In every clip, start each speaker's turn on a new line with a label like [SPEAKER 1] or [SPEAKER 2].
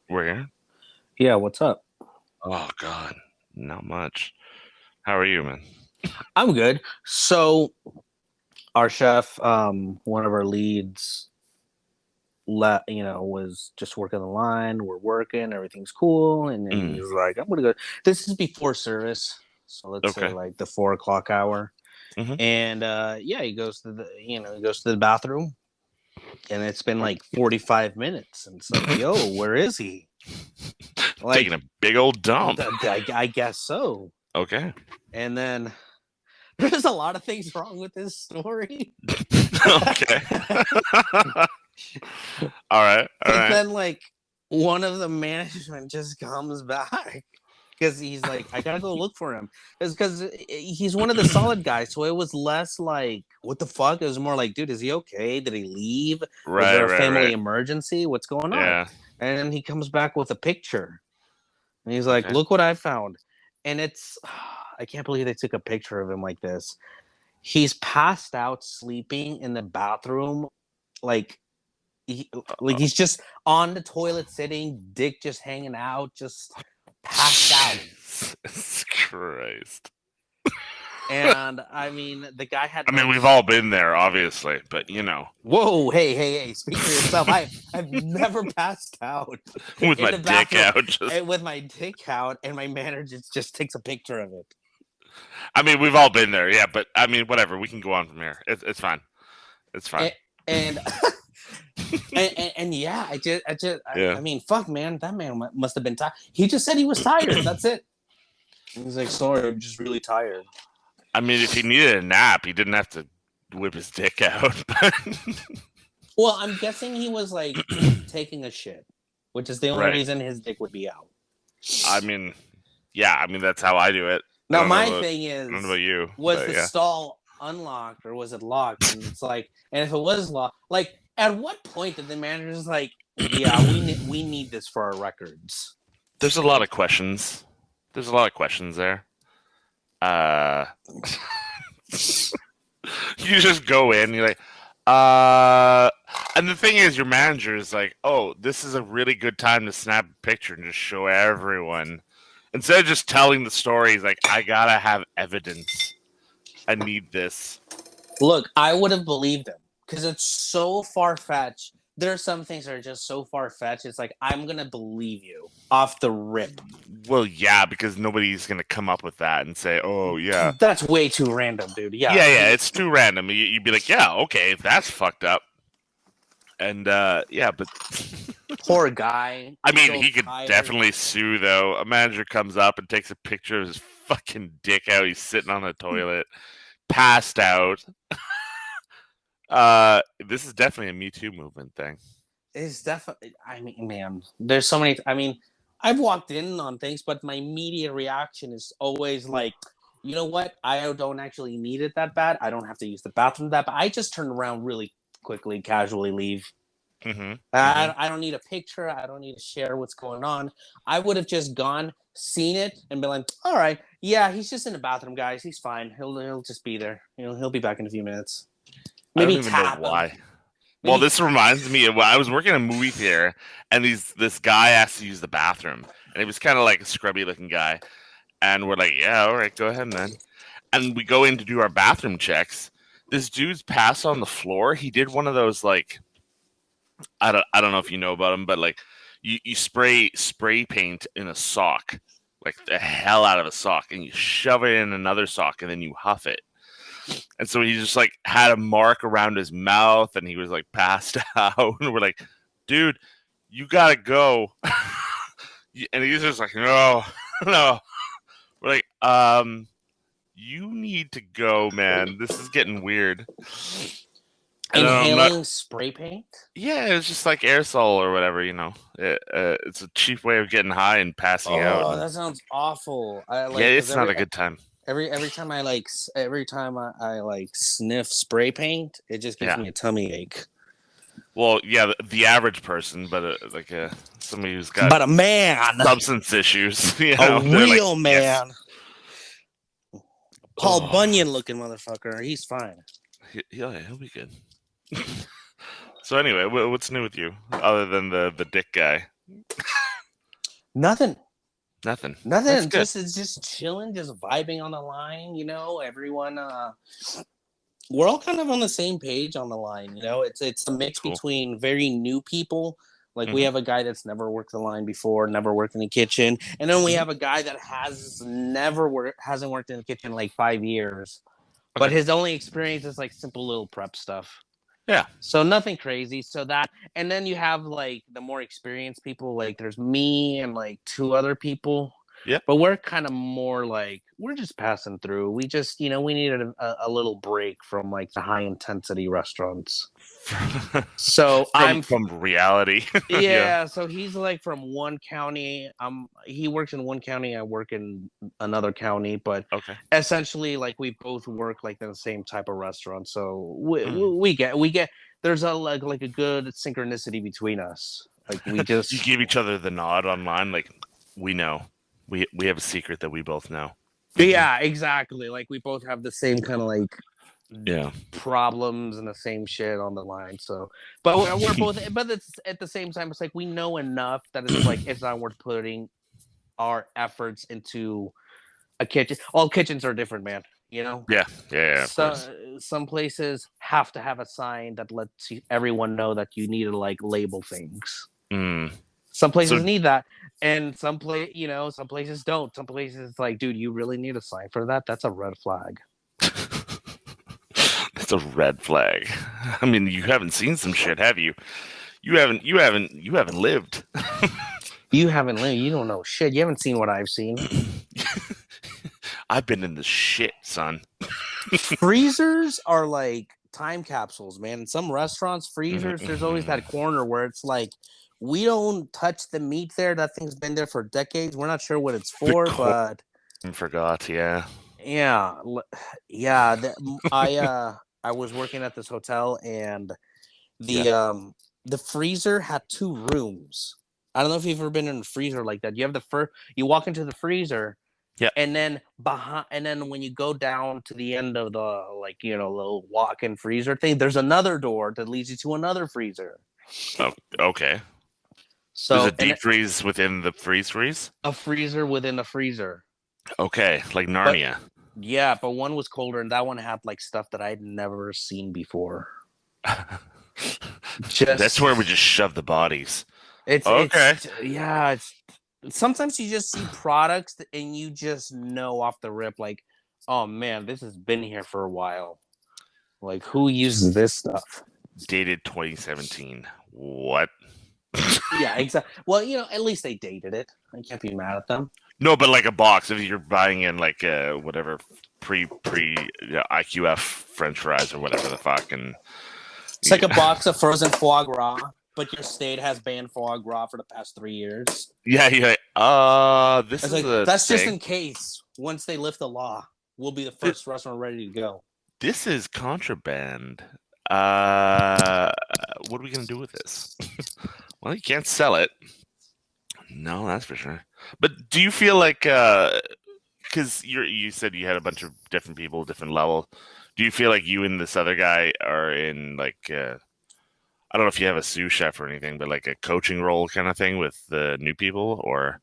[SPEAKER 1] We're here?
[SPEAKER 2] Yeah, what's up?
[SPEAKER 1] Oh God, not much. How are you, man?
[SPEAKER 2] I'm good. So our chef, one of our leads, was just working the line. We're working, everything's cool, and then
[SPEAKER 1] Mm,
[SPEAKER 2] he's like, "I'm gonna go." This is before service, so let's say
[SPEAKER 1] okay.
[SPEAKER 2] like the 4 o'clock hour.
[SPEAKER 1] Hmm.
[SPEAKER 2] And yeah, he goes to the bathroom, and it's been like 45 minutes, and it's like, "Yo, where is he?"
[SPEAKER 1] Taking
[SPEAKER 2] Like,
[SPEAKER 1] a big old dump.
[SPEAKER 2] I guess so.
[SPEAKER 1] Okay.
[SPEAKER 2] And then there's a lot of things wrong with this story.
[SPEAKER 1] Okay. All right. All
[SPEAKER 2] But
[SPEAKER 1] right.
[SPEAKER 2] then, like, one of the management just comes back because he's like, I gotta go look for him. It's because he's one of the solid guys. So it was less like, what the fuck? It was more like, dude, is he okay? Did he leave? Was
[SPEAKER 1] Right.
[SPEAKER 2] there a
[SPEAKER 1] Right.
[SPEAKER 2] family
[SPEAKER 1] Right.
[SPEAKER 2] emergency? What's going on?
[SPEAKER 1] Yeah.
[SPEAKER 2] And then he comes back with a picture. And he's like,
[SPEAKER 1] Okay.
[SPEAKER 2] look what I found. And it's, I can't believe they took a picture of him like this. He's passed out sleeping in the bathroom, like he's just on the toilet sitting, dick just hanging out, just passed out.
[SPEAKER 1] Jesus Christ.
[SPEAKER 2] And I mean, the guy had
[SPEAKER 1] I mean,
[SPEAKER 2] like,
[SPEAKER 1] we've all been there, obviously, but
[SPEAKER 2] whoa, hey, speak for yourself. I've never passed out
[SPEAKER 1] with
[SPEAKER 2] in
[SPEAKER 1] my
[SPEAKER 2] the
[SPEAKER 1] dick
[SPEAKER 2] bathroom
[SPEAKER 1] out, just.
[SPEAKER 2] with my dick out, and my manager just takes a picture of it.
[SPEAKER 1] I mean, we've all been there, yeah. But I mean, whatever. We can go on from here. It's fine. It's fine.
[SPEAKER 2] And and and yeah,
[SPEAKER 1] Yeah.
[SPEAKER 2] I mean, fuck, man, that man must have been tired. He just said he was tired. That's it. He's like, sorry, I'm just really tired.
[SPEAKER 1] I mean, if he needed a nap, he didn't have to whip his dick out. But
[SPEAKER 2] Well, I'm guessing he was like taking a shit, which is the only
[SPEAKER 1] right.
[SPEAKER 2] reason his dick would be out.
[SPEAKER 1] I mean, yeah. I mean, that's how I do it. I
[SPEAKER 2] Now,
[SPEAKER 1] don't know
[SPEAKER 2] my
[SPEAKER 1] about
[SPEAKER 2] thing
[SPEAKER 1] I don't know
[SPEAKER 2] is,
[SPEAKER 1] about you,
[SPEAKER 2] was
[SPEAKER 1] but
[SPEAKER 2] the
[SPEAKER 1] yeah.
[SPEAKER 2] stall unlocked or was it locked? And it's like, and if it was locked, like, at what point did the manager's like, yeah, we need this for our records?
[SPEAKER 1] There's a lot of
[SPEAKER 2] Like,
[SPEAKER 1] questions. There's a lot of questions there. Uh, you just go in, you're like, uh, and the thing is, your manager is like, oh, this is a really good time to snap a picture and just show everyone. Instead of just telling the story, he's like, I gotta have evidence. I need this.
[SPEAKER 2] look, I would have believed him because it's so far fetched. There are some things that are just so far fetched. It's like, I'm gonna believe you off the rip.
[SPEAKER 1] Well, yeah, because nobody's gonna come up with that and say, "Oh, yeah,
[SPEAKER 2] That's way too random, dude. Yeah,
[SPEAKER 1] yeah." It's too random. You'd be like, "Yeah, okay, that's fucked up." And yeah, but
[SPEAKER 2] poor guy.
[SPEAKER 1] I
[SPEAKER 2] He's
[SPEAKER 1] mean,
[SPEAKER 2] so
[SPEAKER 1] he could
[SPEAKER 2] tired.
[SPEAKER 1] definitely sue though. A manager comes up and takes a picture of his fucking dick out. He's sitting on the toilet, passed out. This is definitely a Me Too movement thing.
[SPEAKER 2] It's definitely. I mean, man, there's so many. I mean, I've walked in on things, but my immediate reaction is always like, you know what? I don't actually need it that bad. I don't have to use the bathroom that bad. I just turn around really quickly, casually leave.
[SPEAKER 1] Mm-hmm. Mm-hmm.
[SPEAKER 2] I don't need a picture. I don't need to share what's going on. I would have just gone, seen it, and been like, all right, yeah, he's just in the bathroom, guys. He's fine. He'll just be there. He'll be back in a few minutes.
[SPEAKER 1] I don't
[SPEAKER 2] Maybe
[SPEAKER 1] even know
[SPEAKER 2] tap him.
[SPEAKER 1] why. Well,
[SPEAKER 2] Maybe
[SPEAKER 1] this reminds me of when I was working in a movie theater, and this guy asked to use the bathroom, and he was kind of like a scrubby looking guy, and we're like, yeah, all right, go ahead, man. And we go in to do our bathroom checks. This dude's passed on the floor. He did one of those like I don't know if you know about them, but like you spray paint in a sock, like the hell out of a sock, and you shove it in another sock, and then you huff it. And so he just like had a mark around his mouth, and he was like passed out. And we're like, dude, you gotta go. And he's just like, no, no. We're like, you need to go, man. This is getting weird. And I'm not.
[SPEAKER 2] inhaling spray paint.
[SPEAKER 1] Yeah, it's just like aerosol or whatever, it's a cheap way of getting high and passing out.
[SPEAKER 2] Oh,
[SPEAKER 1] And
[SPEAKER 2] that sounds awful. I
[SPEAKER 1] yeah,
[SPEAKER 2] like because
[SPEAKER 1] it's not a good time.
[SPEAKER 2] every time every time I like sniff spray paint, it just gives
[SPEAKER 1] Yeah.
[SPEAKER 2] me a tummy ache.
[SPEAKER 1] Well, yeah, the average person, but like somebody who's got
[SPEAKER 2] But a man,
[SPEAKER 1] substance issues,
[SPEAKER 2] a
[SPEAKER 1] they're like,
[SPEAKER 2] real
[SPEAKER 1] yes.
[SPEAKER 2] man, Paul
[SPEAKER 1] Oh,
[SPEAKER 2] Bunyan looking motherfucker, he's fine.
[SPEAKER 1] yeah, he'll be good. So anyway, what's new with you other than the dick guy?
[SPEAKER 2] Nothing.
[SPEAKER 1] Nothing. That's
[SPEAKER 2] Nothing.
[SPEAKER 1] good.
[SPEAKER 2] Just it's just chilling, just vibing on the line. Everyone. We're all kind of on the same page on the line. It's a mix
[SPEAKER 1] That's cool.
[SPEAKER 2] between very new people. Like we
[SPEAKER 1] Hmm.
[SPEAKER 2] have a guy that's never worked the line before, never worked in the kitchen, and then we
[SPEAKER 1] Hmm.
[SPEAKER 2] have a guy that hasn't worked in the kitchen in like 5 years, but
[SPEAKER 1] Okay.
[SPEAKER 2] his only experience is like simple little prep stuff.
[SPEAKER 1] Yeah.
[SPEAKER 2] So nothing crazy. And then you have like the more experienced people. Like there's me and like two other people,
[SPEAKER 1] Yeah.
[SPEAKER 2] but we're kind of more like we're just passing through. We just we needed a little break from like the high intensity restaurants. So
[SPEAKER 1] from
[SPEAKER 2] I'm
[SPEAKER 1] from reality. Yeah.
[SPEAKER 2] yeah. So he's like from one county. He works in one county. I work in another county, but
[SPEAKER 1] Okay.
[SPEAKER 2] essentially, like we both work like in the same type of restaurant. So we
[SPEAKER 1] Mm.
[SPEAKER 2] we get we get there's a like a good synchronicity between us. Like we
[SPEAKER 1] You
[SPEAKER 2] just
[SPEAKER 1] give each other the nod online, like we know. We have a secret that we both know.
[SPEAKER 2] yeah, exactly. Like we both have the same kind of like
[SPEAKER 1] Yeah.
[SPEAKER 2] problems and the same shit on the line. So, but we're both. But it's at the same time, it's like we know enough that it's like it's not worth putting our efforts into a kitchen. All kitchens are different, man.
[SPEAKER 1] Yeah. Yeah. Of
[SPEAKER 2] So
[SPEAKER 1] course.
[SPEAKER 2] some places have to have a sign that lets everyone know that you need to like label things.
[SPEAKER 1] Mm.
[SPEAKER 2] Some
[SPEAKER 1] So
[SPEAKER 2] places need that, and some places don't. Some places like, dude, you really need a sign for that. That's a red flag.
[SPEAKER 1] it's a red flag. I mean, you haven't seen some shit, have you? You haven't lived.
[SPEAKER 2] You haven't lived. You don't know shit. You haven't seen what I've seen.
[SPEAKER 1] I've been in the shit, son.
[SPEAKER 2] Freezers are like time capsules, man. In some restaurants, freezers, there's always
[SPEAKER 1] Mm-hmm.
[SPEAKER 2] that corner where it's like, we don't touch the meat there. That thing's been there for decades. We're not sure what it's
[SPEAKER 1] The
[SPEAKER 2] for,
[SPEAKER 1] corn
[SPEAKER 2] but
[SPEAKER 1] forgot, yeah.
[SPEAKER 2] yeah, yeah. I was working at this hotel, and
[SPEAKER 1] Yeah.
[SPEAKER 2] the freezer had two rooms. I don't know if you've ever been in a freezer like that. You walk into the freezer,
[SPEAKER 1] Yeah.
[SPEAKER 2] and then when you go down to the end of the like little walk-in freezer thing, there's another door that leads you to another freezer.
[SPEAKER 1] Oh, okay. There's a
[SPEAKER 2] So and
[SPEAKER 1] deep freeze within the freeze.
[SPEAKER 2] a freezer within a freezer.
[SPEAKER 1] Okay, like
[SPEAKER 2] But
[SPEAKER 1] Narnia.
[SPEAKER 2] yeah, but one was colder, and that one had like stuff that I'd never seen before.
[SPEAKER 1] That's
[SPEAKER 2] Just
[SPEAKER 1] where we just shove the bodies. Okay.
[SPEAKER 2] it's yeah, it's sometimes you just see products and you just know off the rip like, oh man, this has been here for a while. Like who uses this stuff?
[SPEAKER 1] Dated 2017. What?
[SPEAKER 2] Yeah, exactly. Well, at least they dated it. I can't be mad at them.
[SPEAKER 1] No, but like a box. If you're buying in like whatever pre IQF French fries or whatever the fuck, and
[SPEAKER 2] It's like a box of frozen foie gras, but your state has banned foie gras for the past 3 years.
[SPEAKER 1] yeah, yeah. This
[SPEAKER 2] It's
[SPEAKER 1] is
[SPEAKER 2] like
[SPEAKER 1] a
[SPEAKER 2] that's just
[SPEAKER 1] thing.
[SPEAKER 2] in case once they lift the law, we'll be the first restaurant ready to go.
[SPEAKER 1] This is contraband. Uh, what are we gonna do with this? Well, you can't sell it. No, that's for sure. But do you feel like because you said you had a bunch of different people, different level. Do you feel like you and this other guy are in like I don't know if you have a sous chef or anything, but like a coaching role kind of thing with the new people, or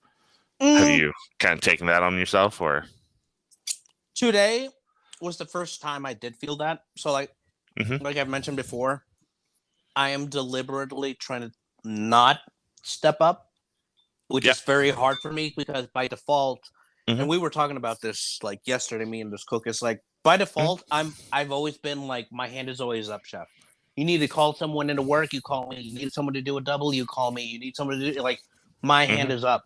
[SPEAKER 1] have
[SPEAKER 2] Mm,
[SPEAKER 1] you kind of taken that on yourself, or?
[SPEAKER 2] Today was the first time I did feel that. So
[SPEAKER 1] Hmm.
[SPEAKER 2] like I've mentioned before, I am deliberately trying to not step up, which
[SPEAKER 1] Yeah.
[SPEAKER 2] is very hard for me because by default,
[SPEAKER 1] Hmm.
[SPEAKER 2] and we were talking about this like yesterday, me and this cook is like by default, I've always been like my hand is always up, chef. You need to call someone into work, you call me. You need someone to do a double, you call me. You need someone to do like my hand
[SPEAKER 1] Hmm.
[SPEAKER 2] is up.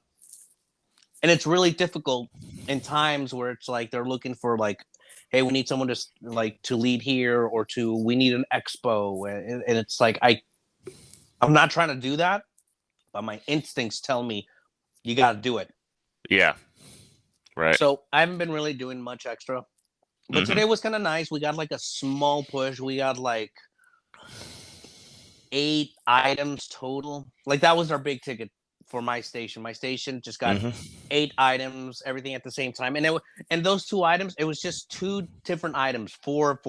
[SPEAKER 2] And it's really difficult in times where it's like they're looking for like, hey, we need someone to like to lead here or to we need an expo, and it's like I'm not trying to do that, but my instincts tell me you got to do it.
[SPEAKER 1] Yeah. Right.
[SPEAKER 2] So I haven't been really doing much extra, but
[SPEAKER 1] Hmm.
[SPEAKER 2] today was kind of nice. We got like a small push. We got like 8 items total. Like that was our big ticket for my station. My station just got
[SPEAKER 1] Hmm.
[SPEAKER 2] 8 items, everything at the same time, and those 2 items, it was just two different items, four.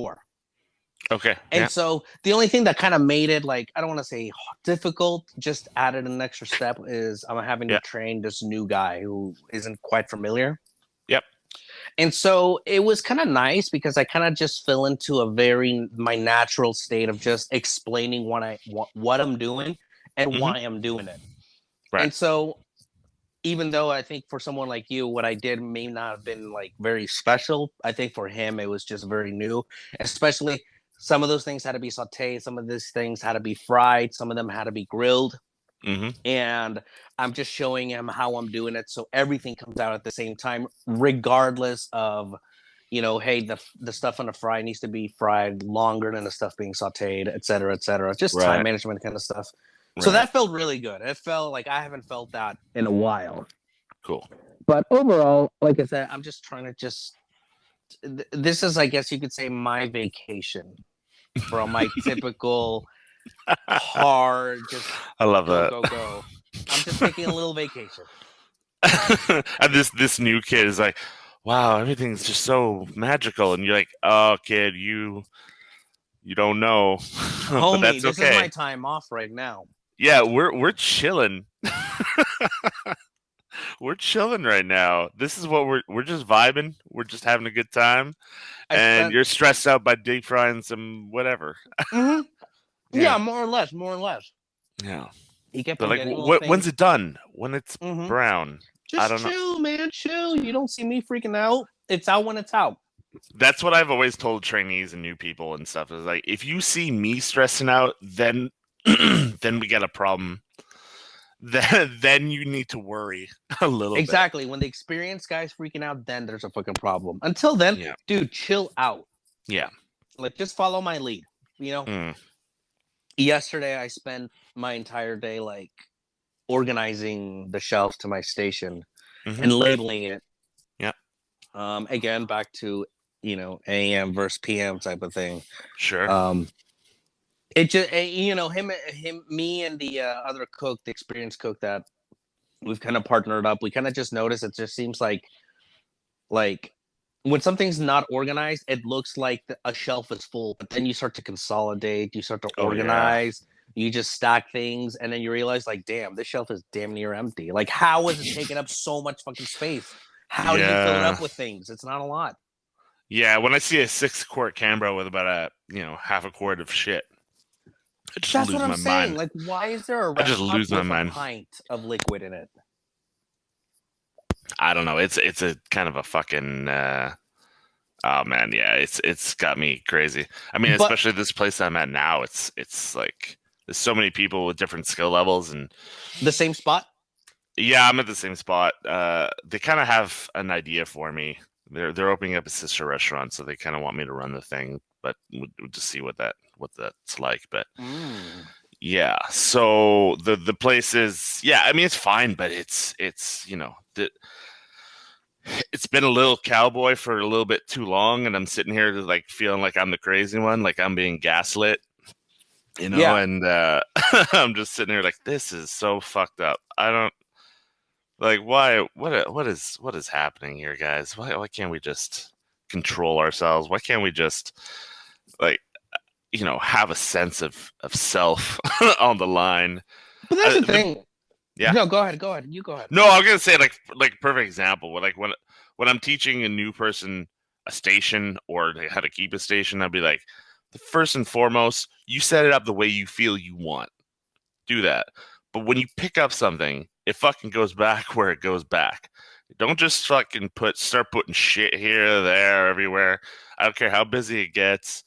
[SPEAKER 1] Okay.
[SPEAKER 2] And
[SPEAKER 1] Yeah.
[SPEAKER 2] so the only thing that kind of made it like, I don't want to say difficult, just added an extra step is I'm having to
[SPEAKER 1] Yeah.
[SPEAKER 2] train this new guy who isn't quite familiar.
[SPEAKER 1] Yep.
[SPEAKER 2] And so it was kind of nice because I kind of just fell into a very my natural state of just explaining what I'm doing and
[SPEAKER 1] Hmm.
[SPEAKER 2] why I'm doing it.
[SPEAKER 1] Right.
[SPEAKER 2] And so even though I think for someone like you, what I did may not have been like very special, I think for him it was just very new. Especially some of those things had to be sauteed, some of these things had to be fried, some of them had to be grilled,
[SPEAKER 1] Hmm.
[SPEAKER 2] and I'm just showing him how I'm doing it, so everything comes out at the same time, regardless of hey, the stuff on the fry needs to be fried longer than the stuff being sauteed, et cetera, et cetera. Just time
[SPEAKER 1] Right.
[SPEAKER 2] management kind of stuff. So
[SPEAKER 1] Right.
[SPEAKER 2] that felt really good. It felt like I haven't felt that in a while.
[SPEAKER 1] Cool.
[SPEAKER 2] But overall, like I said, I'm just trying to this is, I guess you could say, my vacation from my typical hard, just
[SPEAKER 1] I love
[SPEAKER 2] go,
[SPEAKER 1] that.
[SPEAKER 2] go, go. I'm just taking a little vacation.
[SPEAKER 1] And this new kid is like, wow, everything's just so magical, and you're like, oh, kid, you don't know, but
[SPEAKER 2] Homie,
[SPEAKER 1] that's
[SPEAKER 2] this is my
[SPEAKER 1] okay.
[SPEAKER 2] time off right now.
[SPEAKER 1] Yeah, we're chilling. We're chilling right now. This is what we're just vibing. We're just having a good time,
[SPEAKER 2] I
[SPEAKER 1] and
[SPEAKER 2] spent,
[SPEAKER 1] you're stressed out by deep frying some whatever.
[SPEAKER 2] mm-hmm,
[SPEAKER 1] Yeah,
[SPEAKER 2] yeah, more or less, more or less.
[SPEAKER 1] yeah.
[SPEAKER 2] He kept
[SPEAKER 1] But
[SPEAKER 2] on
[SPEAKER 1] like,
[SPEAKER 2] getting little
[SPEAKER 1] when's
[SPEAKER 2] things.
[SPEAKER 1] it done? When it's
[SPEAKER 2] Mm-hmm.
[SPEAKER 1] brown? I
[SPEAKER 2] Just
[SPEAKER 1] don't know.
[SPEAKER 2] chill, man, chill. You don't see me freaking out. It's out when it's out.
[SPEAKER 1] That's what I've always told trainees and new people and stuff. Is like, if you see me stressing out, then then we got a problem. Then you need to worry a little bit.
[SPEAKER 2] Exactly. When the experienced guy's freaking out, then there's a fucking problem. Until then,
[SPEAKER 1] Yeah,
[SPEAKER 2] dude, chill out.
[SPEAKER 1] yeah.
[SPEAKER 2] Like, just follow my lead. You know,
[SPEAKER 1] Mm.
[SPEAKER 2] yesterday I spent my entire day like organizing the shelves to my station
[SPEAKER 1] Hmm.
[SPEAKER 2] and labeling it.
[SPEAKER 1] Yeah,
[SPEAKER 2] Again, back to AM versus PM type of thing.
[SPEAKER 1] sure.
[SPEAKER 2] Um, it just me and the other cook, the experienced cook that we've kind of partnered up. We kind of just noticed it just seems like when something's not organized, it looks like a shelf is full, but then you start to consolidate, you start to
[SPEAKER 1] Oh yeah,
[SPEAKER 2] organize, you just stack things, and then you realize, like, damn, this shelf is damn near empty. Like, how is it taking up so much fucking space? How do you fill it
[SPEAKER 1] yeah,
[SPEAKER 2] up with things? It's not a lot.
[SPEAKER 1] yeah. When I see a 6 quart Canberra with about a half a quart of shit, I just
[SPEAKER 2] That's what
[SPEAKER 1] lose
[SPEAKER 2] I'm
[SPEAKER 1] my
[SPEAKER 2] saying.
[SPEAKER 1] mind.
[SPEAKER 2] Like, why is there a
[SPEAKER 1] I just
[SPEAKER 2] rest cup
[SPEAKER 1] lose my
[SPEAKER 2] with a
[SPEAKER 1] mind.
[SPEAKER 2] pint of liquid in it?
[SPEAKER 1] I don't know. It's a kind of a fucking. Oh man, yeah. It's got me crazy. I mean,
[SPEAKER 2] But
[SPEAKER 1] especially this place I'm at now. It's like there's so many people with different skill levels, and
[SPEAKER 2] the same spot.
[SPEAKER 1] yeah, I'm at the same spot. They kind of have an idea for me. They're opening up a sister restaurant, so they kind of want me to run the thing, but we'll just see what that's like. But
[SPEAKER 2] Mm.
[SPEAKER 1] yeah, so the place is, yeah. I mean, it's fine, but it's it's been a little cowboy for a little bit too long, and I'm sitting here like feeling like I'm the crazy one, like I'm being gaslit,
[SPEAKER 2] Yeah,
[SPEAKER 1] and I'm just sitting here like this is so fucked up. I don't like why what is happening here, guys? Why can't we just control ourselves? Why can't we just like have a sense of self on the line?
[SPEAKER 2] but that's the
[SPEAKER 1] The
[SPEAKER 2] thing.
[SPEAKER 1] Yeah.
[SPEAKER 2] No, go ahead. Go ahead. You go ahead.
[SPEAKER 1] No, I'm gonna say like a perfect example. Like when I'm teaching a new person a station or how to keep a station, I'd be like, the first and foremost, you set it up the way you feel you want. Do that. But when you pick up something, it fucking goes back where it goes back. Don't just fucking start putting shit here, there, everywhere. I don't care how busy it gets.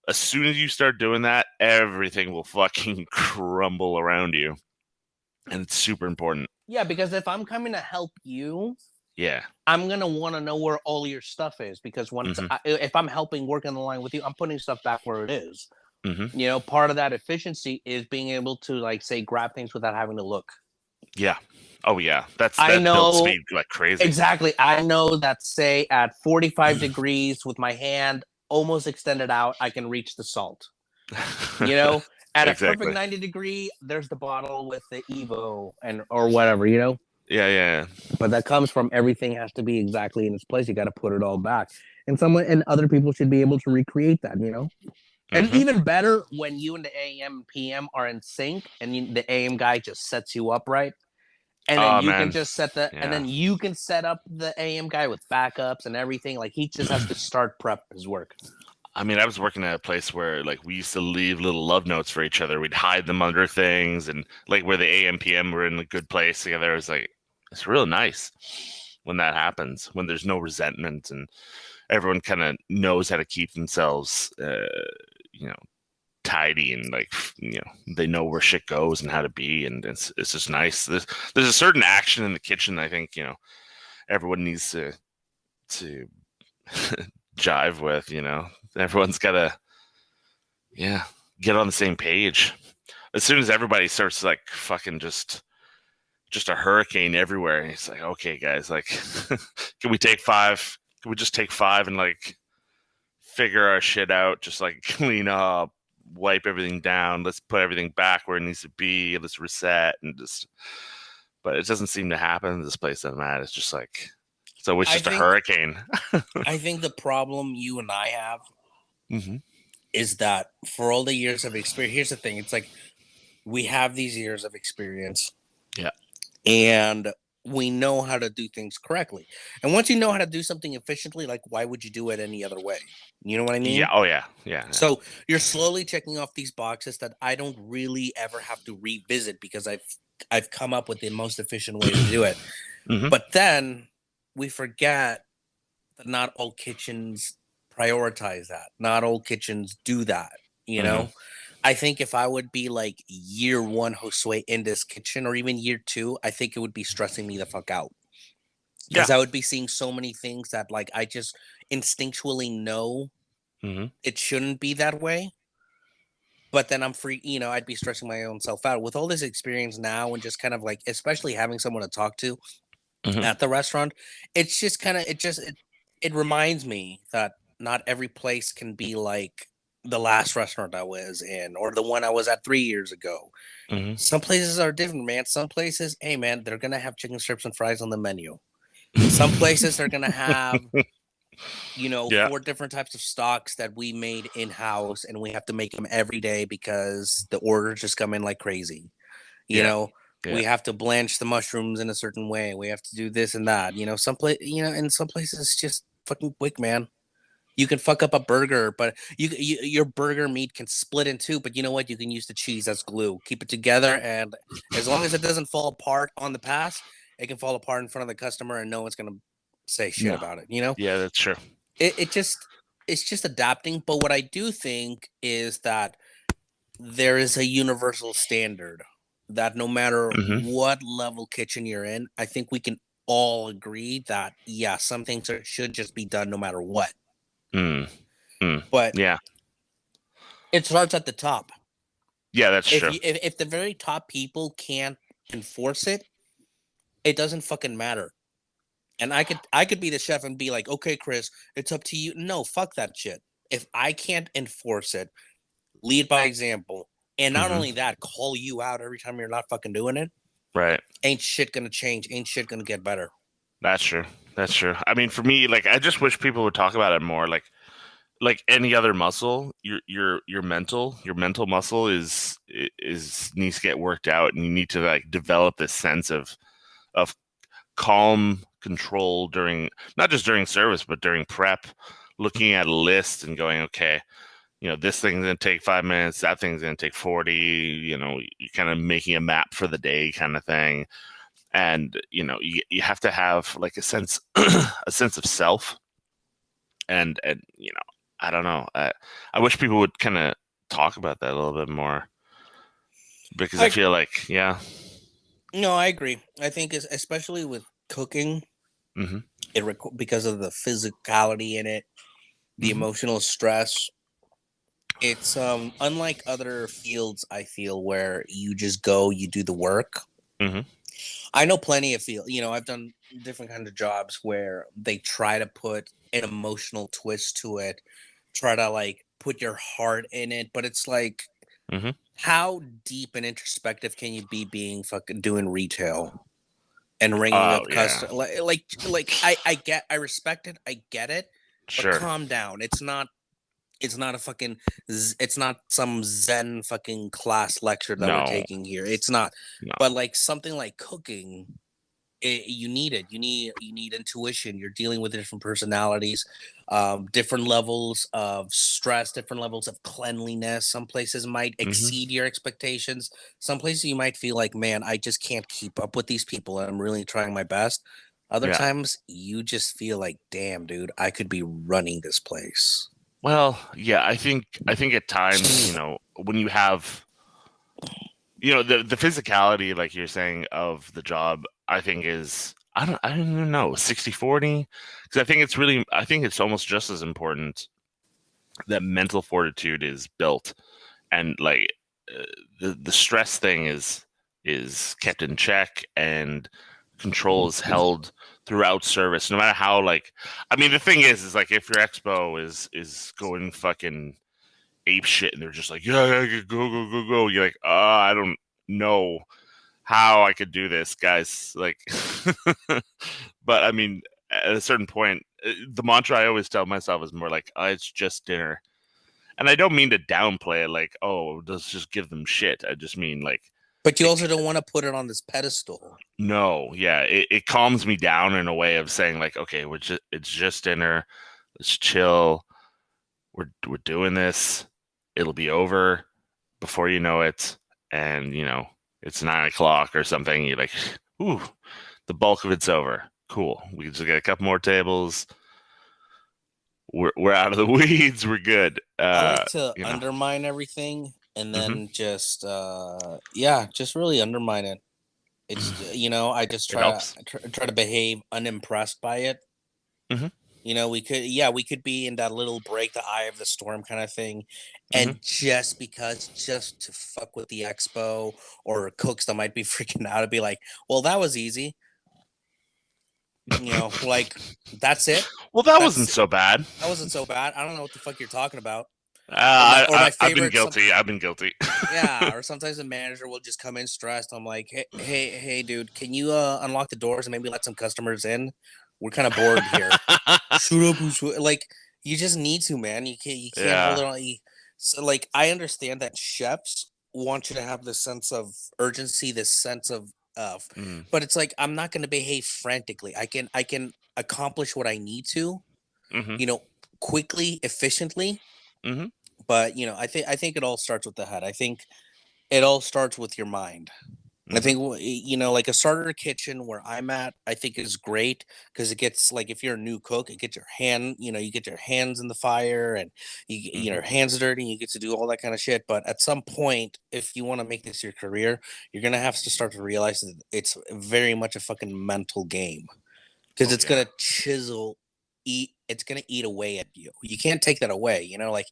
[SPEAKER 1] As soon as you start doing that, everything will fucking crumble around you. And it's super important.
[SPEAKER 2] Yeah, because if I'm coming to help you,
[SPEAKER 1] Yeah.
[SPEAKER 2] I'm gonna want to know where all your stuff is. Because
[SPEAKER 1] Hmm.
[SPEAKER 2] if I'm helping work on the line with you, I'm putting stuff back where it is.
[SPEAKER 1] Hmm.
[SPEAKER 2] Part of that efficiency is being able to, like, say, grab things without having to look.
[SPEAKER 1] Yeah. Oh yeah.
[SPEAKER 2] I
[SPEAKER 1] That builds
[SPEAKER 2] know
[SPEAKER 1] speed like crazy.
[SPEAKER 2] exactly. I know that, say, at 45 degrees with my hand almost extended out, I can reach the salt. You know, at a perfect
[SPEAKER 1] Exactly.
[SPEAKER 2] 90-degree, there's the bottle with the Evo and or whatever.
[SPEAKER 1] Yeah, yeah,
[SPEAKER 2] But that comes from everything has to be exactly in its place. You got to put it all back, and other people should be able to recreate that. And
[SPEAKER 1] Mm-hmm.
[SPEAKER 2] even better when you and the AM and PM are in sync, and the AM guy just sets you up right, and then
[SPEAKER 1] Oh
[SPEAKER 2] you can
[SPEAKER 1] man,
[SPEAKER 2] just and
[SPEAKER 1] yeah.
[SPEAKER 2] then you can set up the AM guy with backups and everything. Like he just has to start prep his work.
[SPEAKER 1] I mean, I was working at a place where like we used to leave little love notes for each other. We'd hide them under things, and like where the AM PM were in a good place together. It was like it's real nice when that happens, when there's no resentment and everyone kind of knows how to keep themselves, you know, tidy and like they know where shit goes and how to be, and it's just nice. There's a certain action in the kitchen. I think everyone needs to jive with. Everyone's got to get on the same page. As soon as everybody starts like fucking just a hurricane everywhere, it's like, okay, guys, like, can we take five? Can we just take five and like figure our shit out? Just like clean up, wipe everything down. Let's put everything back where it needs to be. Let's reset and just. But it doesn't seem to happen in this place that I'm at. It's just like it's always
[SPEAKER 2] I
[SPEAKER 1] just a
[SPEAKER 2] think
[SPEAKER 1] hurricane.
[SPEAKER 2] I think the problem you and I have
[SPEAKER 1] Mm-hmm.
[SPEAKER 2] is that for all the years of experience, here's the thing: it's like we have these years of experience,
[SPEAKER 1] Yeah.
[SPEAKER 2] and we know how to do things correctly. And once you know how to do something efficiently, like why would you do it any other way? You know what I
[SPEAKER 1] Yeah.
[SPEAKER 2] mean?
[SPEAKER 1] Oh yeah. Yeah. Yeah.
[SPEAKER 2] So you're slowly checking off these boxes that I don't really ever have to revisit because I've come up with the most efficient way to do it.
[SPEAKER 1] Mm-hmm.
[SPEAKER 2] But then we forget that not all kitchens prioritize that. Not all kitchens do that. You
[SPEAKER 1] Mm-hmm.
[SPEAKER 2] know, I think if I would be like year one Josue in this kitchen or even year two, I think it would be stressing me the fuck out
[SPEAKER 1] Yeah.
[SPEAKER 2] because I would be seeing so many things that like I just instinctually know
[SPEAKER 1] Mm-hmm.
[SPEAKER 2] it shouldn't be that way. But then I'm free, I'd be stressing my own self out with all this experience now and just kind of like, especially having someone to talk to
[SPEAKER 1] Mm-hmm.
[SPEAKER 2] at the restaurant. It's just kind of, it reminds me that not every place can be like the last restaurant I was in or the one I was at 3 years ago.
[SPEAKER 1] Mm-hmm.
[SPEAKER 2] Some places are different, man. Some places, hey, man, they're going to have chicken strips and fries on the menu. Some places are going to have
[SPEAKER 1] Yeah.
[SPEAKER 2] 4 different types of stocks that we made in house and we have to make them every day because the orders just come in like crazy. You
[SPEAKER 1] Yeah.
[SPEAKER 2] know,
[SPEAKER 1] Yeah.
[SPEAKER 2] we have to blanch the mushrooms in a certain way. We have to do this and that. In some places it's just fucking quick, man. You can fuck up a burger, but your burger meat can split in two. But you know what? You can use the cheese as glue. Keep it together, and as long as it doesn't fall apart on the pass, it can fall apart in front of the customer, and no one's gonna say shit
[SPEAKER 1] No.
[SPEAKER 2] about it. You know,
[SPEAKER 1] Yeah, that's true.
[SPEAKER 2] it just it's just adapting. But what I do think is that there is a universal standard that no matter
[SPEAKER 1] Mm-hmm.
[SPEAKER 2] what level kitchen you're in, I think we can all agree that yeah, some things should just be done no matter what.
[SPEAKER 1] Mm. Mm.
[SPEAKER 2] But
[SPEAKER 1] Yeah.
[SPEAKER 2] it starts at the top.
[SPEAKER 1] Yeah, that's
[SPEAKER 2] If
[SPEAKER 1] true.
[SPEAKER 2] if the very top people can't enforce it, it doesn't fucking matter. And I could be the chef and be like, okay, Chris, it's up to you. No, fuck that shit. If I can't enforce it, lead by example. And not
[SPEAKER 1] Mm-hmm.
[SPEAKER 2] only that, call you out every time you're not fucking doing it.
[SPEAKER 1] Right.
[SPEAKER 2] Ain't shit gonna change. Ain't shit gonna get better.
[SPEAKER 1] That's true. That's true. I mean, for me, like, I just wish people would talk about it more. Like any other muscle, your mental muscle is needs to get worked out, and you need to like develop this sense of calm control during not just during service, but during prep, looking at a list and going, okay, this thing's gonna take 5 minutes, that thing's gonna take 40. You're kind of making a map for the day, kind of thing. And you have to have like a sense a sense of self, and I don't know. I wish people would kind of talk about that a little bit more because I
[SPEAKER 2] I
[SPEAKER 1] feel like, yeah.
[SPEAKER 2] No, I agree. I think especially with cooking,
[SPEAKER 1] Hmm.
[SPEAKER 2] because of the physicality in it, the
[SPEAKER 1] Hmm.
[SPEAKER 2] emotional stress. It's unlike other fields. I feel where you just go, you do the work.
[SPEAKER 1] Hmm.
[SPEAKER 2] I know plenty of field. I've done different kinds of jobs where they try to put an emotional twist to it, try to like put your heart in it, but it's like
[SPEAKER 1] Hmm.
[SPEAKER 2] how deep and introspective can you be being fucking doing retail and ringing
[SPEAKER 1] Oh
[SPEAKER 2] up
[SPEAKER 1] yeah,
[SPEAKER 2] custom like I respect it, I get it, but
[SPEAKER 1] sure.
[SPEAKER 2] calm down. It's not It's not a fucking. It's not some Zen fucking class lecture that we're
[SPEAKER 1] No,
[SPEAKER 2] taking here. It's not.
[SPEAKER 1] no.
[SPEAKER 2] But like something like cooking, you need it. You need intuition. You're dealing with different personalities, different levels of stress, different levels of cleanliness. Some places might
[SPEAKER 1] Hmm.
[SPEAKER 2] exceed your expectations. Some places you might feel like, man, I just can't keep up with these people, and I'm really trying my best. Other
[SPEAKER 1] Yeah.
[SPEAKER 2] times you just feel like, damn, dude, I could be running this place.
[SPEAKER 1] Well, yeah, I think at times, when you have, the physicality, like you're saying, of the job, I think is I don't even know, 60/40, because I think it's almost just as important that mental fortitude is built, and like uh, the stress thing is kept in check, and control is held throughout service, no matter how, like, I mean, the thing is like, if your expo is going fucking ape shit, and they're just like, yeah, yeah, go, go, go, go, you're like, I don't know how I could do this, guys, like. But I mean, at a certain point, the mantra I always tell myself is more like, it's just dinner. And I don't mean to downplay it, like, oh, let's just give them shit. I just mean like,
[SPEAKER 2] But you
[SPEAKER 1] it,
[SPEAKER 2] also don't want to put it on this pedestal.
[SPEAKER 1] no, yeah, it calms me down in a way of saying like, okay, it's just dinner. Let's chill. We're doing this. It'll be over before you know it, and it's 9 o'clock or something. You're like, ooh, the bulk of it's over. Cool. We just get a couple more tables. We're out of the weeds. We're good.
[SPEAKER 2] I like to
[SPEAKER 1] You know.
[SPEAKER 2] undermine everything and
[SPEAKER 1] Hmm.
[SPEAKER 2] then just yeah, just really undermine it. It's I just
[SPEAKER 1] It helps.
[SPEAKER 2] try to behave unimpressed by it.
[SPEAKER 1] Hmm.
[SPEAKER 2] We could be in that little break the eye of the storm kind of thing,
[SPEAKER 1] Hmm.
[SPEAKER 2] and just to fuck with the expo or cooks that might be freaking out, to be like, well, that was easy. Like that's it.
[SPEAKER 1] Well, that wasn't
[SPEAKER 2] That's
[SPEAKER 1] so bad.
[SPEAKER 2] that wasn't so bad. I don't know what the fuck you're talking about. Or my
[SPEAKER 1] I've been
[SPEAKER 2] favorite some
[SPEAKER 1] guilty. I've been guilty.
[SPEAKER 2] Yeah, or sometimes the manager will just come in stressed. I'm like, hey, dude, can you unlock the doors and maybe let some customers in? We're kind of bored here. Shoot up, like you just need to, man. You can't hold
[SPEAKER 1] Yeah.
[SPEAKER 2] it on. So, like, I understand that chefs want you to have this sense of urgency, this sense of,
[SPEAKER 1] Mm.
[SPEAKER 2] but it's like I'm not going to behave frantically. I can accomplish what I need to,
[SPEAKER 1] Hmm.
[SPEAKER 2] you know, quickly, efficiently.
[SPEAKER 1] Hmm.
[SPEAKER 2] But I think it all starts with the head. I think it all starts with your mind. I
[SPEAKER 1] Hmm.
[SPEAKER 2] think like a starter kitchen where I'm at, I think is great because it gets like if you're a new cook, it gets your hand, you get your hands in the fire and you get
[SPEAKER 1] Hmm.
[SPEAKER 2] your hands dirty and you get to do all that kind of shit. But at some point, if you want to make this your career, you're gonna have to start to realize that it's very much a fucking mental game because
[SPEAKER 1] Oh
[SPEAKER 2] it's
[SPEAKER 1] yeah.
[SPEAKER 2] gonna it's gonna eat away at you. You can't take that away. Like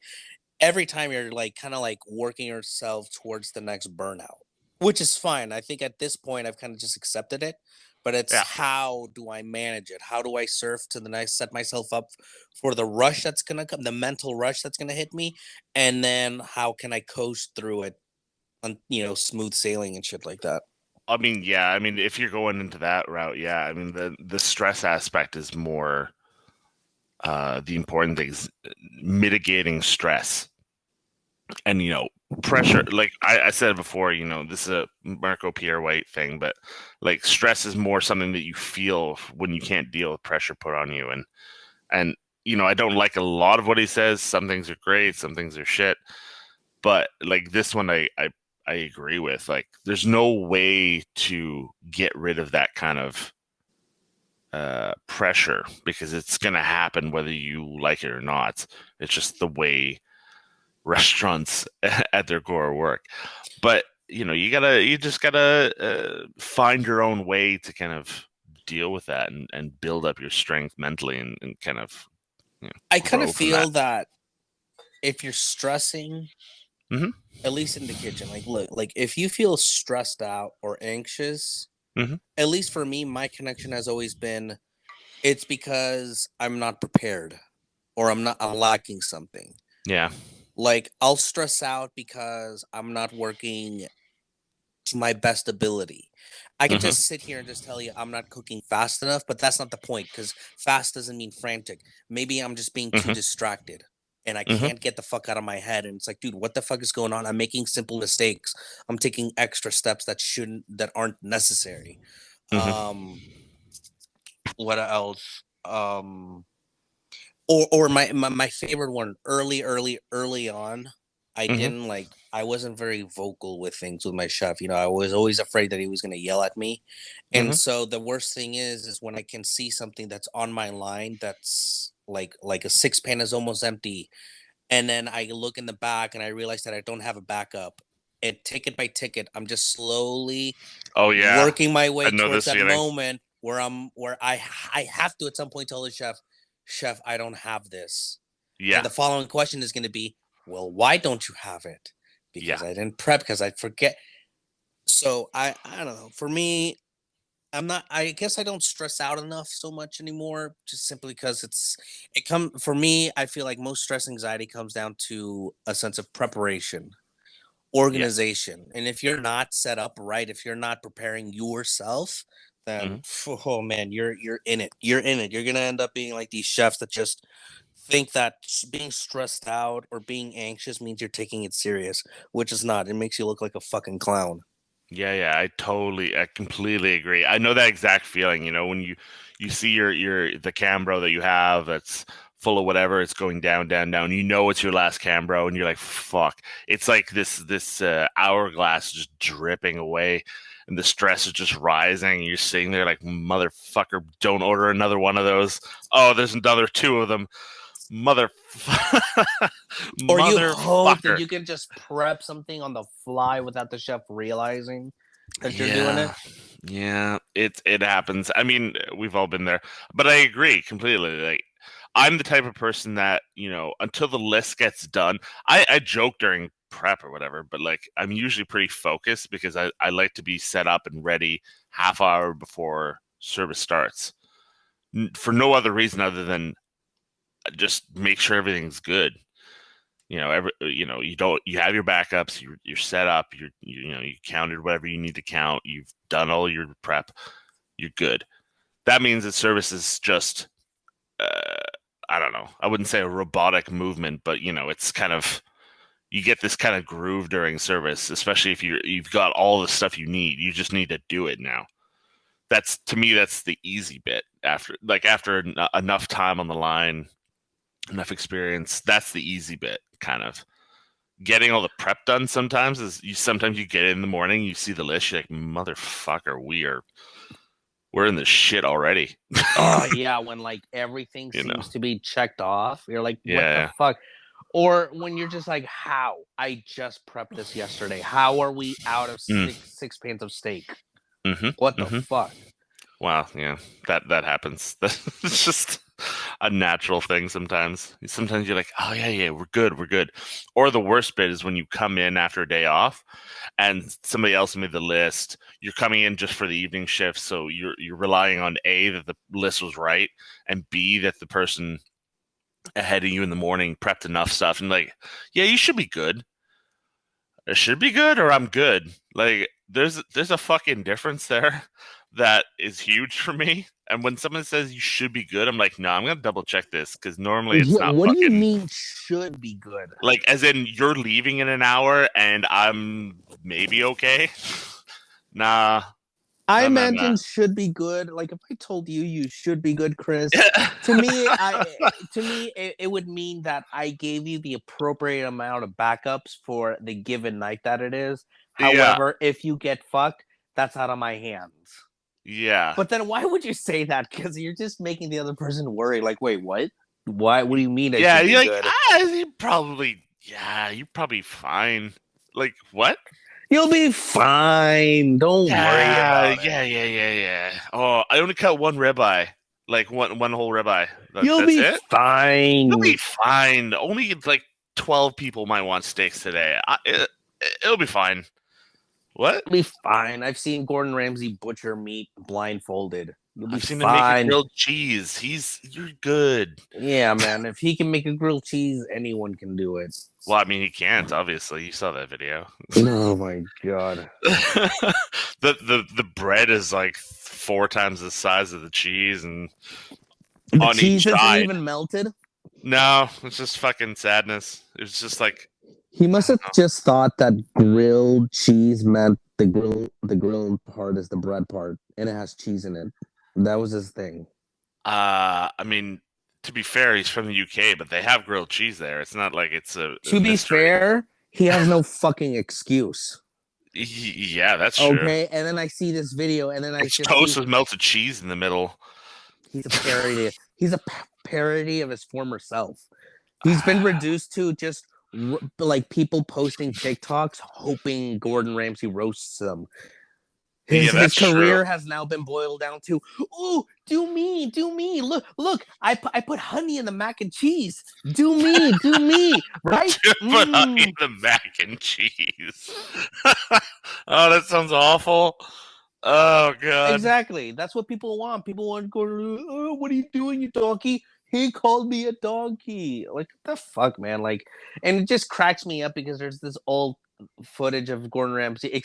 [SPEAKER 2] every time you're like kind of like working yourself towards the next burnout, which is fine. I think at this point I've kind of just accepted it, but it's
[SPEAKER 1] Yeah.
[SPEAKER 2] how do I manage it? How do I surf to the next, set myself up for the rush that's going to come, the mental rush that's going to hit me, and then how can I coast through it on, smooth sailing and shit like that.
[SPEAKER 1] I mean, yeah. I mean, if you're going into that route, yeah. I mean, the stress aspect is more the important things, mitigating stress, and pressure. Like I said before, this is a Marco Pierre White thing, but like, stress is more something that you feel when you can't deal with pressure put on you, and I don't like a lot of what he says. Some things are great, some things are shit, but like this one, I agree with. Like, there's no way to get rid of that kind of pressure, because it's gonna happen whether you like it or not. It's just the way restaurants at their core work. But you just gotta find your own way to kind of deal with that, and build up your strength mentally, and kind of
[SPEAKER 2] I kind of
[SPEAKER 1] grow from that.
[SPEAKER 2] feel that if you're stressing,
[SPEAKER 1] Hmm.
[SPEAKER 2] at least in the kitchen, like look, like if you feel stressed out or anxious,
[SPEAKER 1] Hmm.
[SPEAKER 2] at least for me, my connection has always been it's because I'm not prepared or I'm lacking something.
[SPEAKER 1] Yeah.
[SPEAKER 2] Like I'll stress out because I'm not working to my best ability. I can
[SPEAKER 1] Hmm.
[SPEAKER 2] just sit here and just tell you I'm not cooking fast enough, but that's not the point because fast doesn't mean frantic. Maybe I'm just being too
[SPEAKER 1] Hmm.
[SPEAKER 2] distracted. and I
[SPEAKER 1] Mm-hmm.
[SPEAKER 2] can't get the fuck out of my head. And it's like, dude, what the fuck is going on? I'm making simple mistakes. I'm taking extra steps that aren't necessary.
[SPEAKER 1] Mm-hmm.
[SPEAKER 2] Um, what else? Or my favorite one, early on.
[SPEAKER 1] Mm-hmm.
[SPEAKER 2] I wasn't very vocal with things with my chef. I was always afraid that he was gonna yell at me. And
[SPEAKER 1] Mm-hmm.
[SPEAKER 2] so the worst thing is when I can see something that's on my line that's like a six pan is almost empty, and then I look in the back and I realize that I don't have a backup. And ticket by ticket, I'm just slowly
[SPEAKER 1] Oh yeah,
[SPEAKER 2] working my
[SPEAKER 1] I
[SPEAKER 2] way
[SPEAKER 1] know
[SPEAKER 2] towards
[SPEAKER 1] this
[SPEAKER 2] that
[SPEAKER 1] feeling.
[SPEAKER 2] moment where I have to at some point tell the chef, I don't have this. And
[SPEAKER 1] Yeah,
[SPEAKER 2] the following question is going to be, well, why don't you have it?
[SPEAKER 1] yeah,
[SPEAKER 2] Because I didn't prep, because I forget. So I don't know. For me, I guess I don't stress out enough so much anymore, just simply because for me, I feel like most stress anxiety comes down to a sense of preparation,
[SPEAKER 1] yeah.
[SPEAKER 2] organization. And if you're not set up right, if you're not preparing yourself, then
[SPEAKER 1] Mm-hmm.
[SPEAKER 2] oh man, you're in it. You're in it. You're gonna end up being like these chefs that just think that being stressed out or being anxious means you're taking it serious, which is not. It makes you look like a fucking clown.
[SPEAKER 1] Yeah, yeah, I completely agree. I know that exact feeling, when you see the Cambro that you have that's full of whatever, it's going down, down, down. You know it's your last Cambro, and you're like, fuck. It's like this hourglass just dripping away, and the stress is just rising. And you're sitting there like, motherfucker, don't order another one of those. Oh, there's another two of them. Mother,
[SPEAKER 2] Or you hope that
[SPEAKER 1] motherfucker.
[SPEAKER 2] you can just prep something on the fly without the chef realizing that you're doing
[SPEAKER 1] Yeah,
[SPEAKER 2] it.
[SPEAKER 1] yeah, it happens. I mean, we've all been there, but I agree completely. Like, I'm the type of person that until the list gets done, I joke during prep or whatever, but like I'm usually pretty focused because I like to be set up and ready half hour before service starts, for no other reason other than just make sure everything's good. You have your backups, you're set up, you counted whatever you need to count, you've done all your prep, you're good. That means that service is just uh, I don't know, I wouldn't say a robotic movement, but it's kind of, you get this kind of groove during service, especially if you've got all the stuff you need. You just need to do it now. That's, to me, that's the easy bit. After enough time on the line, enough experience, that's the easy bit, kind of. Getting all the prep done sometimes sometimes you get in the morning, you see the list, you're like, motherfucker, we're in the shit already.
[SPEAKER 2] Oh yeah, when like everything
[SPEAKER 1] you know
[SPEAKER 2] seems to be checked off, you're like, what the
[SPEAKER 1] yeah.
[SPEAKER 2] fuck? Or when you're just like, how? I just prepped this yesterday. How are we out of
[SPEAKER 1] Mm.
[SPEAKER 2] six pans of steak?
[SPEAKER 1] Mm-hmm.
[SPEAKER 2] What the
[SPEAKER 1] Mm-hmm.
[SPEAKER 2] fuck?
[SPEAKER 1] Wow, yeah, that happens. It's just a natural thing sometimes. Sometimes you're like, oh yeah, yeah, we're good. Or the worst bit is when you come in after a day off and somebody else made the list. You're coming in just for the evening shift, so you're relying on A, that the list was right, and B, that the person ahead of you in the morning prepped enough stuff, and like, yeah, you should be good. It should be good, or I'm good. Like, there's a fucking difference there that is huge for me. And when someone says you should be good, I'm like, no, I'm gonna double check this, because normally it's
[SPEAKER 2] Yeah,
[SPEAKER 1] not
[SPEAKER 2] what do you
[SPEAKER 1] fucking,
[SPEAKER 2] mean should be good?
[SPEAKER 1] like, as in you're leaving in an hour and I'm maybe okay. Nah,
[SPEAKER 2] I
[SPEAKER 1] nah, nah, nah.
[SPEAKER 2] imagine should be good. Like if I told you you should be good, Chris, to me it would mean that I gave you the appropriate amount of backups for the given night that it is.
[SPEAKER 1] Yeah,
[SPEAKER 2] However, if you get fucked, that's out of my hands.
[SPEAKER 1] yeah,
[SPEAKER 2] But then why would you say that? Because you're just making the other person worry. Like, wait, what? Why? What do you mean I
[SPEAKER 1] yeah.
[SPEAKER 2] should be
[SPEAKER 1] You're like,
[SPEAKER 2] good?
[SPEAKER 1] you're probably fine. Like, what?
[SPEAKER 2] You'll be fine. Don't worry
[SPEAKER 1] Yeah,
[SPEAKER 2] about
[SPEAKER 1] yeah,
[SPEAKER 2] it.
[SPEAKER 1] yeah, yeah, yeah. Oh, I only cut one ribeye, like one whole ribeye.
[SPEAKER 2] You'll
[SPEAKER 1] That's
[SPEAKER 2] be
[SPEAKER 1] it. You'll be
[SPEAKER 2] fine.
[SPEAKER 1] fine. Only like 12 people might want steaks today. It'll be fine. What?
[SPEAKER 2] You'll be fine. I've seen Gordon Ramsay butcher meat blindfolded. You'll be
[SPEAKER 1] I've seen him make a
[SPEAKER 2] fine.
[SPEAKER 1] grilled cheese. You're good.
[SPEAKER 2] Yeah, man. If he can make a grilled cheese, anyone can do it.
[SPEAKER 1] Well, I mean, he can't. Obviously, you saw that video.
[SPEAKER 2] Oh my god.
[SPEAKER 1] The bread is like 4 times the size of the cheese, and
[SPEAKER 2] The
[SPEAKER 1] on each
[SPEAKER 2] cheese isn't
[SPEAKER 1] side.
[SPEAKER 2] even melted.
[SPEAKER 1] No, it's just fucking sadness. It's just like
[SPEAKER 2] He
[SPEAKER 1] I
[SPEAKER 2] must
[SPEAKER 1] don't
[SPEAKER 2] have just thought that grilled cheese meant the grilled part is the bread part, and it has cheese in it. That was his thing.
[SPEAKER 1] know. I mean, to be fair, he's from the UK, but they have grilled cheese there. It's not like it's a
[SPEAKER 2] To be
[SPEAKER 1] mystery.
[SPEAKER 2] fair, he has no fucking excuse.
[SPEAKER 1] Yeah, that's true.
[SPEAKER 2] Okay, and then I see this video, and then I
[SPEAKER 1] It's
[SPEAKER 2] just
[SPEAKER 1] toast
[SPEAKER 2] see
[SPEAKER 1] with melted cheese in the middle.
[SPEAKER 2] he's a parody. He's a parody of his former self. He's been reduced to just like people posting TikToks hoping Gordon Ramsay roasts them.
[SPEAKER 1] Yeah,
[SPEAKER 2] His
[SPEAKER 1] that's true.
[SPEAKER 2] career has now been boiled down to, oh, do me, do me. Look, I put honey in the mac and cheese. Do me, right?
[SPEAKER 1] Put honey in the mac and cheese. Oh, that sounds awful. Oh god.
[SPEAKER 2] Exactly. That's what people want. People want to go, oh, what are you doing, you donkey? He called me a donkey. Like, what the fuck, man? Like, and it just cracks me up because there's this old footage of Gordon Ramsay.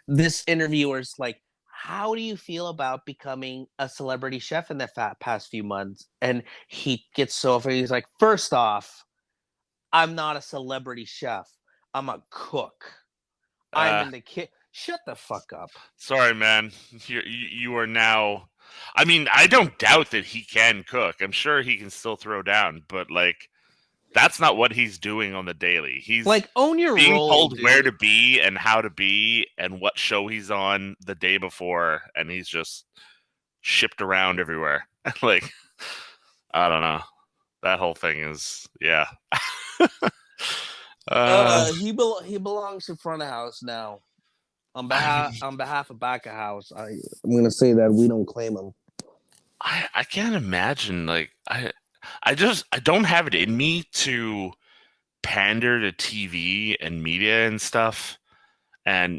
[SPEAKER 2] This interviewer's like, how do you feel about becoming a celebrity chef in the past few months? And he gets so offended. He's like, first off, I'm not a celebrity chef. I'm a cook. I'm
[SPEAKER 1] Uh,
[SPEAKER 2] in the kitchen. Shut the fuck up.
[SPEAKER 1] Sorry, man. You are now. I mean, I don't doubt that he can cook. I'm sure he can still throw down, but like, that's not what he's doing on the daily. He's
[SPEAKER 2] Like, own your
[SPEAKER 1] being
[SPEAKER 2] role,
[SPEAKER 1] told where
[SPEAKER 2] dude.
[SPEAKER 1] to be and how to be and what show he's on the day before, and he's just shipped around everywhere. Like, I don't know. That whole thing is, yeah.
[SPEAKER 2] He belongs to front of house now. On behalf of back of house, I'm gonna say that we don't claim him.
[SPEAKER 1] I can't imagine. Like, I don't have it in me to pander to TV and media and stuff, and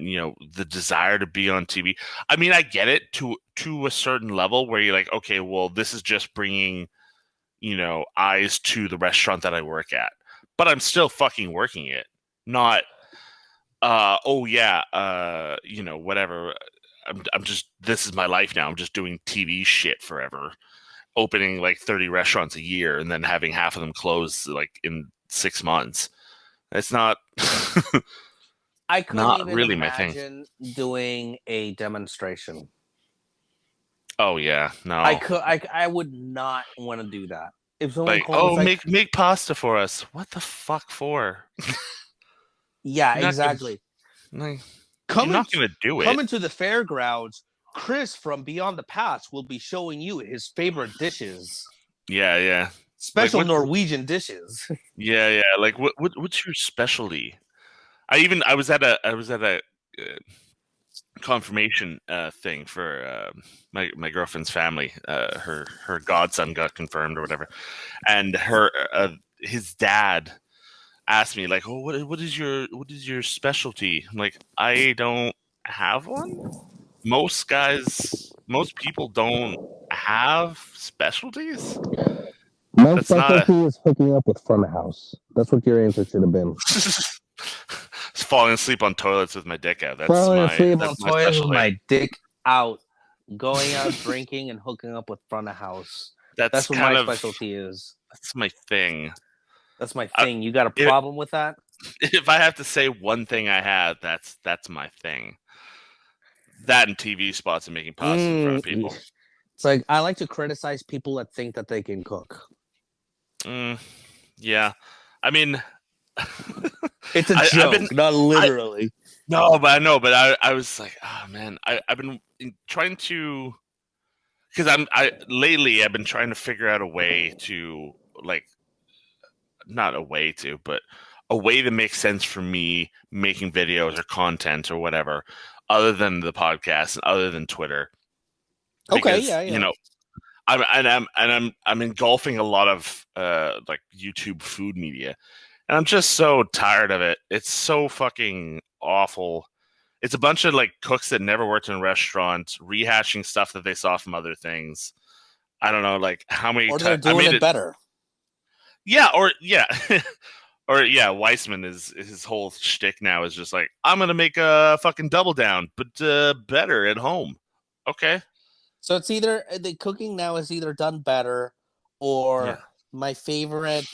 [SPEAKER 1] the desire to be on TV. I mean, I get it to a certain level where you're like, okay, well, this is just bringing eyes to the restaurant that I work at, but I'm still fucking working it, not oh yeah, whatever. I'm just, this is my life now. I'm just doing TV shit forever, opening like 30 restaurants a year and then having half of them close like in 6 months. It's not
[SPEAKER 2] I couldn't
[SPEAKER 1] not
[SPEAKER 2] even
[SPEAKER 1] really my thing.
[SPEAKER 2] imagine doing a demonstration.
[SPEAKER 1] Oh yeah,
[SPEAKER 2] I
[SPEAKER 1] no.
[SPEAKER 2] could. I would not want to do that. If someone
[SPEAKER 1] Like,
[SPEAKER 2] called me,
[SPEAKER 1] oh,
[SPEAKER 2] it's like,
[SPEAKER 1] make pasta for us. What the fuck for?
[SPEAKER 2] yeah,
[SPEAKER 1] You're not gonna
[SPEAKER 2] exactly.
[SPEAKER 1] like, you're
[SPEAKER 2] Coming
[SPEAKER 1] not gonna do it.
[SPEAKER 2] coming to the fairgrounds, Chris from Beyond the Past will be showing you his favorite dishes,
[SPEAKER 1] Yeah, yeah. Like
[SPEAKER 2] special
[SPEAKER 1] what?
[SPEAKER 2] Norwegian dishes.
[SPEAKER 1] Yeah, yeah. Like what's your specialty? I was at a confirmation thing for my girlfriend's family. Her godson got confirmed or whatever, and his dad asked me like, "Oh, what is your specialty?" I'm like, I don't have one. Most people don't have specialties.
[SPEAKER 2] My
[SPEAKER 1] That's not a
[SPEAKER 2] specialty is hooking up with front of house. That's what your answer should have been.
[SPEAKER 1] falling asleep on toilets with my dick out. That's
[SPEAKER 2] Falling
[SPEAKER 1] my
[SPEAKER 2] asleep on
[SPEAKER 1] that's my
[SPEAKER 2] toilet with
[SPEAKER 1] specialty.
[SPEAKER 2] my dick out, going out drinking and hooking up with front of house.
[SPEAKER 1] That's
[SPEAKER 2] That's what my
[SPEAKER 1] kind of
[SPEAKER 2] specialty is.
[SPEAKER 1] that's my thing.
[SPEAKER 2] That's my
[SPEAKER 1] I,
[SPEAKER 2] thing. You got a
[SPEAKER 1] if,
[SPEAKER 2] problem with that?
[SPEAKER 1] if I have to say one thing I have, that's my thing. That and TV spots and making pasta in front of people.
[SPEAKER 2] It's like I like to criticize people that think that they can cook.
[SPEAKER 1] Yeah, I mean,
[SPEAKER 2] It's a
[SPEAKER 1] I've been
[SPEAKER 2] not literally.
[SPEAKER 1] no, but I know, but I was like, oh man, I've been trying to, because lately I've been trying to figure out a way to, like, not a way to, but a way that makes sense for me making videos or content or whatever, other than the podcast and other than Twitter.
[SPEAKER 2] Okay,
[SPEAKER 1] Because,
[SPEAKER 2] yeah.
[SPEAKER 1] I'm engulfing a lot of like YouTube food media, and I'm just so tired of it. It's so fucking awful. It's a bunch of like cooks that never worked in a restaurant rehashing stuff that they saw from other things. I don't know, like how many
[SPEAKER 2] Or they're
[SPEAKER 1] times I
[SPEAKER 2] doing
[SPEAKER 1] made
[SPEAKER 2] it
[SPEAKER 1] it.
[SPEAKER 2] better.
[SPEAKER 1] Yeah, or yeah, or yeah. Weissman is his whole shtick now is just like, I'm gonna make a fucking double down, but better at home. Okay.
[SPEAKER 2] So it's either the cooking now is either done better or
[SPEAKER 1] Yeah.
[SPEAKER 2] my favorite,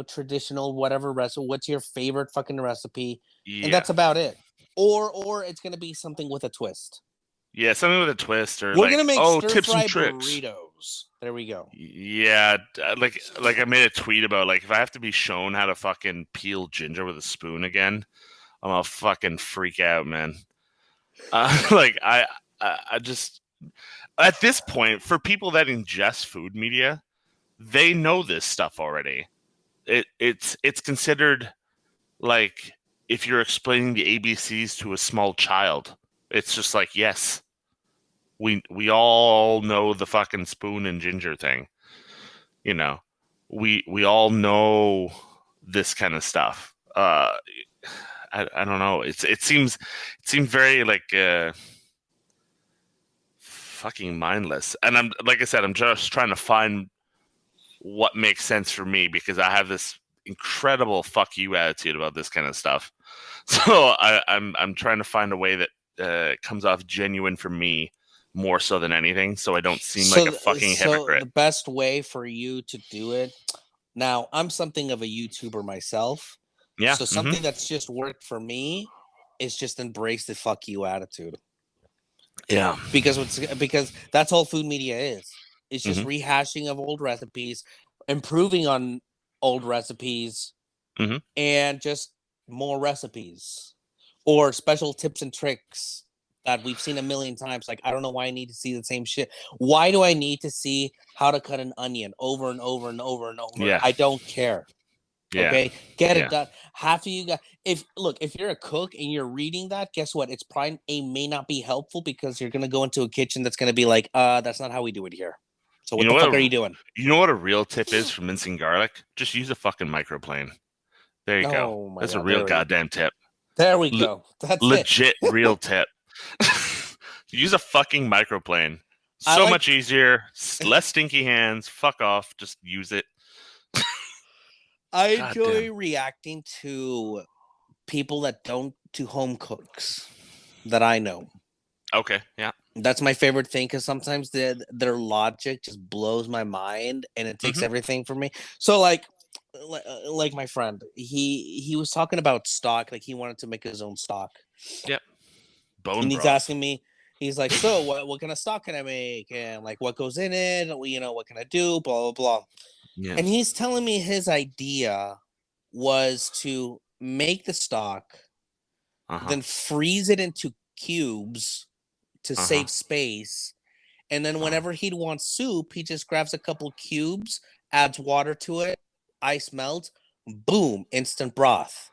[SPEAKER 2] traditional whatever recipe. What's your favorite fucking recipe? And
[SPEAKER 1] Yeah.
[SPEAKER 2] that's about it. Or it's gonna be something with a twist.
[SPEAKER 1] Yeah, something with a twist or
[SPEAKER 2] We're
[SPEAKER 1] like,
[SPEAKER 2] gonna make
[SPEAKER 1] oh,
[SPEAKER 2] stir
[SPEAKER 1] tips and
[SPEAKER 2] fry
[SPEAKER 1] tricks.
[SPEAKER 2] burritos. There we go.
[SPEAKER 1] Yeah, like I made a tweet about like if I have to be shown how to fucking peel ginger with a spoon again, I'm gonna fucking freak out, man. Like I just at this point for people that ingest food media, they know this stuff already. It's considered like if you're explaining the ABCs to a small child, it's just like yes, we all know the fucking spoon and ginger thing. You know, we all know this kind of stuff. I don't know. It seems very like fucking mindless. And I'm like I said, I'm just trying to find what makes sense for me because I have this incredible fuck you attitude about this kind of stuff. So I'm trying to find a way that comes off genuine for me more so than anything, so I don't seem like a fucking
[SPEAKER 2] So
[SPEAKER 1] hypocrite.
[SPEAKER 2] the best way for you to do it. Now, I'm something of a YouTuber myself.
[SPEAKER 1] Yeah.
[SPEAKER 2] So something that's just worked for me is just embrace the fuck you attitude.
[SPEAKER 1] Yeah.
[SPEAKER 2] Because that's all food media is. It's just
[SPEAKER 1] hmm
[SPEAKER 2] rehashing of old recipes, improving on old recipes,
[SPEAKER 1] hmm
[SPEAKER 2] and just more recipes or special tips and tricks that we've seen a million times. Like, I don't know why I need to see the same shit. Why do I need to see how to cut an onion over and over and over and over?
[SPEAKER 1] Yeah.
[SPEAKER 2] I don't care.
[SPEAKER 1] Yeah.
[SPEAKER 2] Okay, get it
[SPEAKER 1] Yeah.
[SPEAKER 2] done. Half of you got if you're a cook and you're reading that, guess what? It's probably it may not be helpful because you're gonna go into a kitchen that's gonna be like, that's not how we do it here. So
[SPEAKER 1] You
[SPEAKER 2] what
[SPEAKER 1] know
[SPEAKER 2] the
[SPEAKER 1] what?
[SPEAKER 2] fuck are you doing?
[SPEAKER 1] You know what a real tip is for mincing garlic? Just use a fucking microplane. There you go.
[SPEAKER 2] Oh my
[SPEAKER 1] That's a
[SPEAKER 2] god,
[SPEAKER 1] real goddamn tip.
[SPEAKER 2] there we
[SPEAKER 1] Le-
[SPEAKER 2] go. That's it.
[SPEAKER 1] Legit real tip. Use a fucking microplane.
[SPEAKER 2] I
[SPEAKER 1] So
[SPEAKER 2] like
[SPEAKER 1] much easier. Less stinky hands. Fuck off. Just use it.
[SPEAKER 2] I
[SPEAKER 1] God damn.
[SPEAKER 2] enjoy reacting to people that don't do home cooks that I know.
[SPEAKER 1] Okay. Yeah.
[SPEAKER 2] That's my favorite thing because sometimes their logic just blows my mind and it takes
[SPEAKER 1] hmm
[SPEAKER 2] everything from me. So like my friend, he was talking about stock, like he wanted to make his own stock,
[SPEAKER 1] Yep. Bone
[SPEAKER 2] and he's
[SPEAKER 1] broth.
[SPEAKER 2] asking me, he's like, so what kind of stock can I make, and like what goes in it, what can I do, blah blah blah,
[SPEAKER 1] Yeah.
[SPEAKER 2] and he's telling me his idea was to make the stock,
[SPEAKER 1] Uh huh.
[SPEAKER 2] then freeze it into cubes to
[SPEAKER 1] Uh huh.
[SPEAKER 2] save space. And then
[SPEAKER 1] Uh,
[SPEAKER 2] whenever he'd want soup, he just grabs a couple cubes, adds water to it, ice melt, boom, instant broth.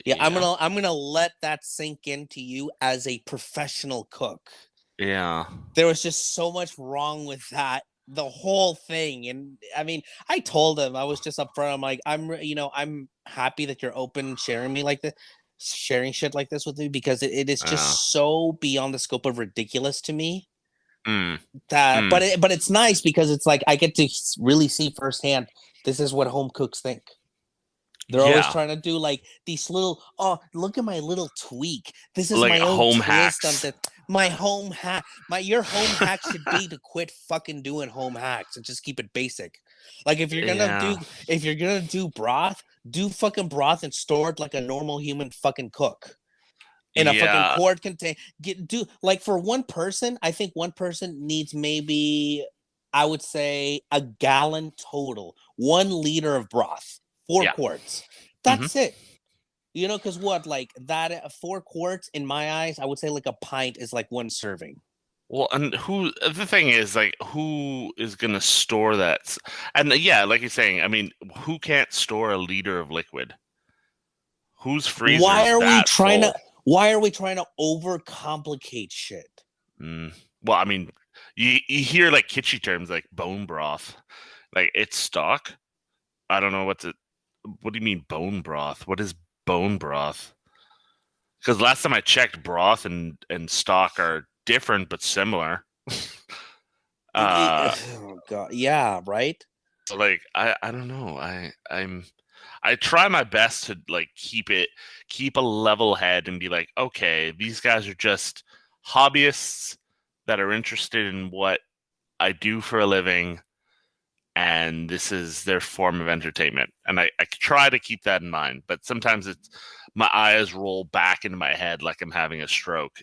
[SPEAKER 2] Yeah, I'm
[SPEAKER 1] yeah.
[SPEAKER 2] gonna I'm gonna let that sink into you as a professional cook.
[SPEAKER 1] Yeah.
[SPEAKER 2] There was just so much wrong with that. The whole thing. And I mean, I told him, I was just upfront. I'm like, I'm happy that you're open sharing me like this, sharing shit like this with me because it is
[SPEAKER 1] Yeah.
[SPEAKER 2] just so beyond the scope of ridiculous to me
[SPEAKER 1] Mm.
[SPEAKER 2] that
[SPEAKER 1] Mm.
[SPEAKER 2] but it's nice because it's like I get to really see firsthand this is what home cooks think. They're always
[SPEAKER 1] Yeah.
[SPEAKER 2] trying to do like these little, oh, look at my little tweak. This is
[SPEAKER 1] Like
[SPEAKER 2] my own
[SPEAKER 1] home
[SPEAKER 2] twist on
[SPEAKER 1] hacks.
[SPEAKER 2] the my home hack. Your home hack should be to quit fucking doing home hacks and just keep it basic. Like
[SPEAKER 1] Yeah.
[SPEAKER 2] if you're gonna do broth, do fucking broth and store it like a normal human fucking cook in a fucking
[SPEAKER 1] Yeah.
[SPEAKER 2] quart contain. Get do like for one person. I think one person needs maybe I would say a gallon total, 1 liter of broth, four
[SPEAKER 1] Yeah.
[SPEAKER 2] quarts.
[SPEAKER 1] hmm
[SPEAKER 2] That's it. Because what like that 4 quarts in my eyes, I would say like a pint is like one serving.
[SPEAKER 1] Well, and the thing is, like, who is gonna store that? And yeah, like you're saying, I mean, who can't store a liter of liquid? Whose freezer
[SPEAKER 2] Why
[SPEAKER 1] is
[SPEAKER 2] are we
[SPEAKER 1] that
[SPEAKER 2] trying to?
[SPEAKER 1] full?
[SPEAKER 2] Why are we trying to overcomplicate shit?
[SPEAKER 1] Mm. Well, I mean, you hear like kitschy terms like bone broth, like it's stock. I don't know what to. What do you mean bone broth? What is bone broth? Because last time I checked, broth and stock are different but similar. Uh,
[SPEAKER 2] Oh god, yeah, right.
[SPEAKER 1] so like I don't know. I try my best to like keep a level head and be like, okay, these guys are just hobbyists that are interested in what I do for a living, and this is their form of entertainment. And I try to keep that in mind, but sometimes it's my eyes roll back into my head like I'm having a stroke.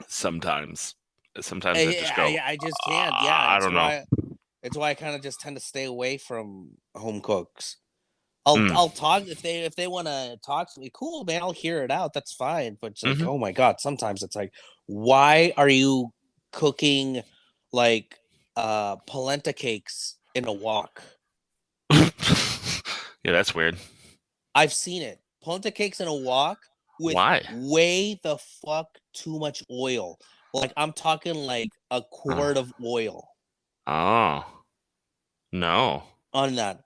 [SPEAKER 1] Sometimes, sometimes I just go,
[SPEAKER 2] I just can't. Yeah,
[SPEAKER 1] I don't know.
[SPEAKER 2] it's why I kind of just tend to stay away from home cooks.
[SPEAKER 1] Mm.
[SPEAKER 2] I'll talk if they want to talk to me. Cool, man. I'll hear it out. That's fine. But it's like,
[SPEAKER 1] Hmm.
[SPEAKER 2] oh my god, sometimes it's like, why are you cooking like polenta cakes in a wok?
[SPEAKER 1] Yeah, that's weird.
[SPEAKER 2] I've seen it. Polenta cakes in a wok with
[SPEAKER 1] Why?
[SPEAKER 2] way the fuck too much oil. Like I'm talking like a
[SPEAKER 1] Oh,
[SPEAKER 2] quart of oil
[SPEAKER 1] oh no,
[SPEAKER 2] on that.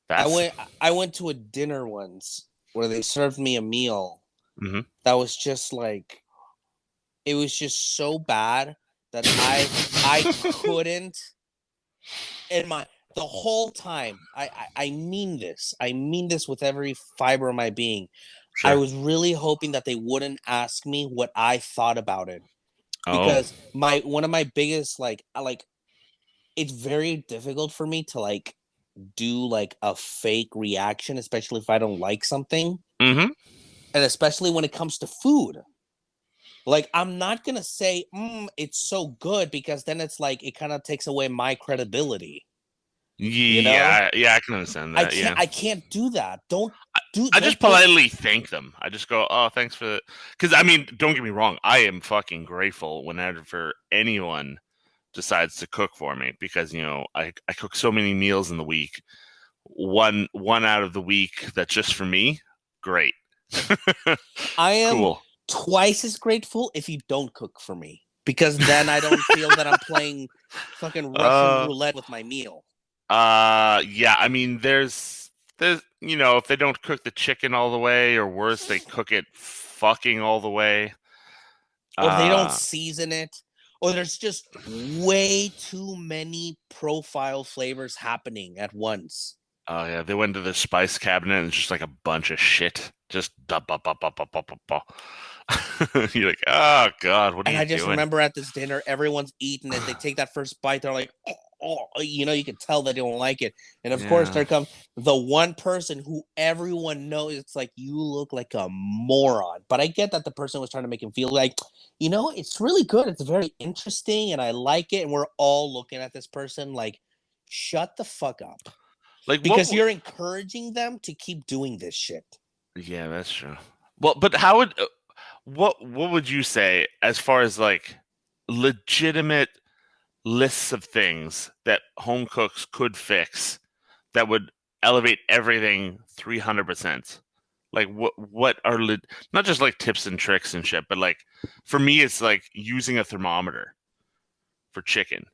[SPEAKER 2] I
[SPEAKER 1] that's.
[SPEAKER 2] went I went to a dinner once where they served me a meal
[SPEAKER 1] Hmm.
[SPEAKER 2] that was just like it was just so bad that I couldn't in my the whole time I mean this. I mean this with every fiber of my being. I
[SPEAKER 1] Sure.
[SPEAKER 2] was really hoping that they wouldn't ask me what I thought about it
[SPEAKER 1] Oh.
[SPEAKER 2] because my one of my biggest like it's very difficult for me to like do like a fake reaction, especially if I don't like something,
[SPEAKER 1] Hmm.
[SPEAKER 2] and especially when it comes to food. Like I'm not gonna say it's so good because then it's like it kind of takes away my credibility. You know,
[SPEAKER 1] Yeah, yeah, I can understand that. Yeah.
[SPEAKER 2] I can't do that.
[SPEAKER 1] I just
[SPEAKER 2] Don't.
[SPEAKER 1] politely thank them. I just go, "Oh, thanks for the." Because I mean, don't get me wrong. I am fucking grateful whenever anyone decides to cook for me because I cook so many meals in the week. One out of the week that's just for me. Great.
[SPEAKER 2] I am
[SPEAKER 1] Cool.
[SPEAKER 2] twice as grateful if you don't cook for me because then I don't feel that I'm playing fucking Russian
[SPEAKER 1] Uh.
[SPEAKER 2] roulette with my meal.
[SPEAKER 1] Yeah. I mean, there's if they don't cook the chicken all the way, or worse, they cook it fucking all the way.
[SPEAKER 2] Or they don't
[SPEAKER 1] Uh.
[SPEAKER 2] season it, or there's just way too many profile flavors happening at once.
[SPEAKER 1] Oh yeah, they went to the spice cabinet and it's just like a bunch of shit. Just da ba ba ba ba ba ba ba. You're like, oh God, what are
[SPEAKER 2] And
[SPEAKER 1] you
[SPEAKER 2] I just
[SPEAKER 1] doing?
[SPEAKER 2] remember at this dinner, everyone's eating it. They take that first bite, they're like, you know, you can tell they don't like it. And of course,
[SPEAKER 1] Yeah.
[SPEAKER 2] there comes the one person who everyone knows. It's like you look like a moron. But I get that the person was trying to make him feel like, you know, it's really good. It's very interesting, and I like it. And we're all looking at this person like, shut the fuck up,
[SPEAKER 1] Like what?
[SPEAKER 2] because you're encouraging them to keep doing this shit.
[SPEAKER 1] Yeah, that's true. Well, but how would what would you say as far as like legitimate lists of things that home cooks could fix that would elevate everything 300%? Like what are not just like tips and tricks and shit, but like for me it's like using a thermometer for chicken.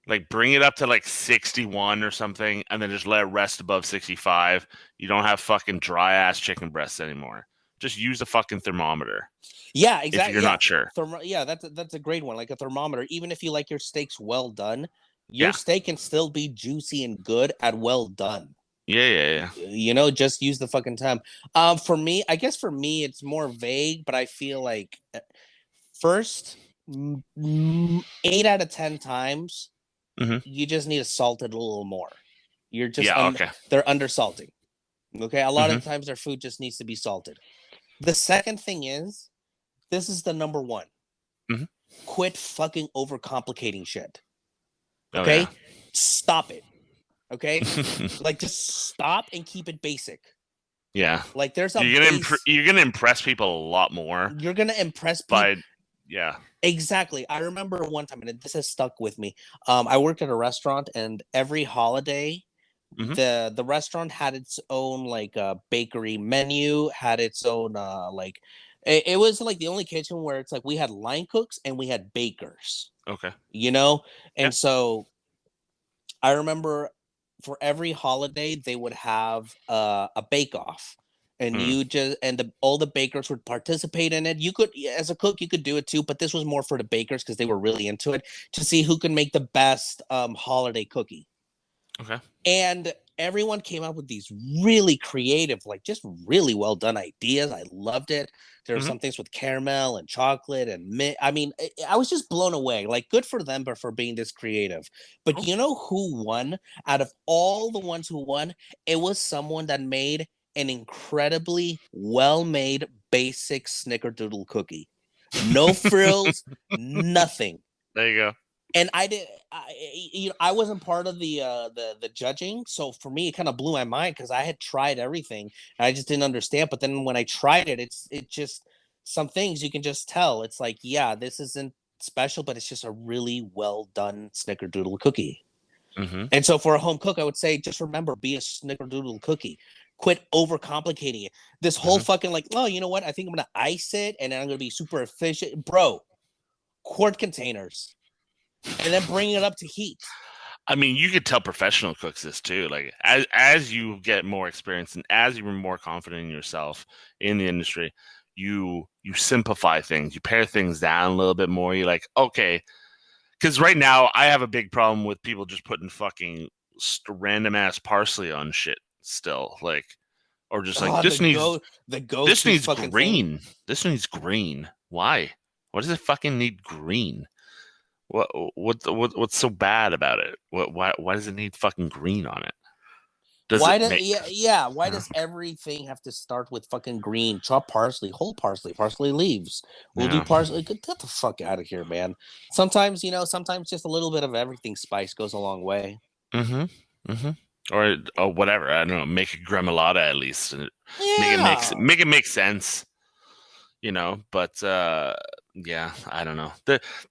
[SPEAKER 1] Like bring it up to like 61 or something and then just let it rest above 65. You don't have fucking dry ass chicken breasts anymore. Just use a fucking thermometer
[SPEAKER 2] Yeah,
[SPEAKER 1] if
[SPEAKER 2] exactly.
[SPEAKER 1] you're
[SPEAKER 2] Yeah,
[SPEAKER 1] not sure.
[SPEAKER 2] yeah, that's a great one. Like a thermometer. Even if you like your steaks well done, your
[SPEAKER 1] Yeah.
[SPEAKER 2] steak can still be juicy and good at well done.
[SPEAKER 1] Yeah, yeah, yeah.
[SPEAKER 2] You know, just use the fucking time. For me, I guess for me it's more vague, but I feel like first 8 out of 10 times
[SPEAKER 1] Hmm.
[SPEAKER 2] you just need to salt it a little more. You're just
[SPEAKER 1] Yeah, okay.
[SPEAKER 2] they're undersalting. Okay, a lot of
[SPEAKER 1] Hmm.
[SPEAKER 2] the times their food just needs to be salted. The second thing is this is the number one.
[SPEAKER 1] Hmm.
[SPEAKER 2] Quit fucking overcomplicating shit.
[SPEAKER 1] Oh yeah.
[SPEAKER 2] Okay? Stop it. Okay? Like just stop and keep it basic.
[SPEAKER 1] Yeah.
[SPEAKER 2] Like there's a base.
[SPEAKER 1] You're gonna impress people a lot more
[SPEAKER 2] You're gonna impress people.
[SPEAKER 1] by yeah.
[SPEAKER 2] Exactly. I remember one time, and this has stuck with me. I worked at a restaurant, and every holiday,
[SPEAKER 1] Hmm.
[SPEAKER 2] the restaurant had its own like bakery menu, had its own like it was like the only kitchen where it's like we had line cooks and we had bakers,
[SPEAKER 1] Okay.
[SPEAKER 2] you know?
[SPEAKER 1] Yeah.
[SPEAKER 2] And so I remember for every holiday they would have a bake off, and
[SPEAKER 1] Mm.
[SPEAKER 2] you just and all the bakers would participate in it. You could, as a cook, you could do it too, but this was more for the bakers because they were really into it to see who can make the best holiday cookie.
[SPEAKER 1] Okay.
[SPEAKER 2] And everyone came up with these really creative, like just really well done ideas. I loved it. There were
[SPEAKER 1] Mhm.
[SPEAKER 2] some things with caramel and chocolate and mint. I mean, I was just blown away. Like, good for them, but for being this creative. But
[SPEAKER 1] Oh.
[SPEAKER 2] you know who won? Out of all the ones who won, it was someone that made an incredibly well-made basic snickerdoodle cookie. No frills, nothing.
[SPEAKER 1] There you go.
[SPEAKER 2] And I wasn't part of the judging, so for me it kind of blew my mind because I had tried everything and I just didn't understand. But then when I tried it, it just, some things you can just tell. It's like, yeah, this isn't special, but it's just a really well done snickerdoodle cookie.
[SPEAKER 1] Mhm.
[SPEAKER 2] And so for a home cook, I would say just remember, be a snickerdoodle cookie. Quit overcomplicating it. This whole
[SPEAKER 1] Mhm.
[SPEAKER 2] fucking like, oh, you know what? I think I'm gonna ice it and then I'm gonna be super efficient, bro. Quart containers and then bring it up to heat.
[SPEAKER 1] I mean, you could tell professional cooks this too. Like as you get more experience and as you're more confident in yourself in the industry, you simplify things. You pare things down a little bit more. You're like, okay, because right now I have a big problem with people just putting fucking random ass parsley on shit still, like, or just like
[SPEAKER 2] Oh, the
[SPEAKER 1] this
[SPEAKER 2] go-to
[SPEAKER 1] needs
[SPEAKER 2] fucking thing.
[SPEAKER 1] green. This needs green. Why? What does it fucking need green? What's so bad about it? Why does it need fucking green on it? Does
[SPEAKER 2] Why
[SPEAKER 1] it
[SPEAKER 2] do
[SPEAKER 1] make
[SPEAKER 2] yeah, why
[SPEAKER 1] uh,
[SPEAKER 2] does everything have to start with fucking green? Chop parsley, whole parsley, parsley leaves. We'll do
[SPEAKER 1] yeah.
[SPEAKER 2] parsley. Get the fuck out of here, man. Sometimes, sometimes just a little bit of everything spice goes a long way.
[SPEAKER 1] Mm-hmm. Mm-hmm. Or whatever. I don't know. Make a gremolata at least. And
[SPEAKER 2] Yeah.
[SPEAKER 1] make it make sense. But yeah, I don't know.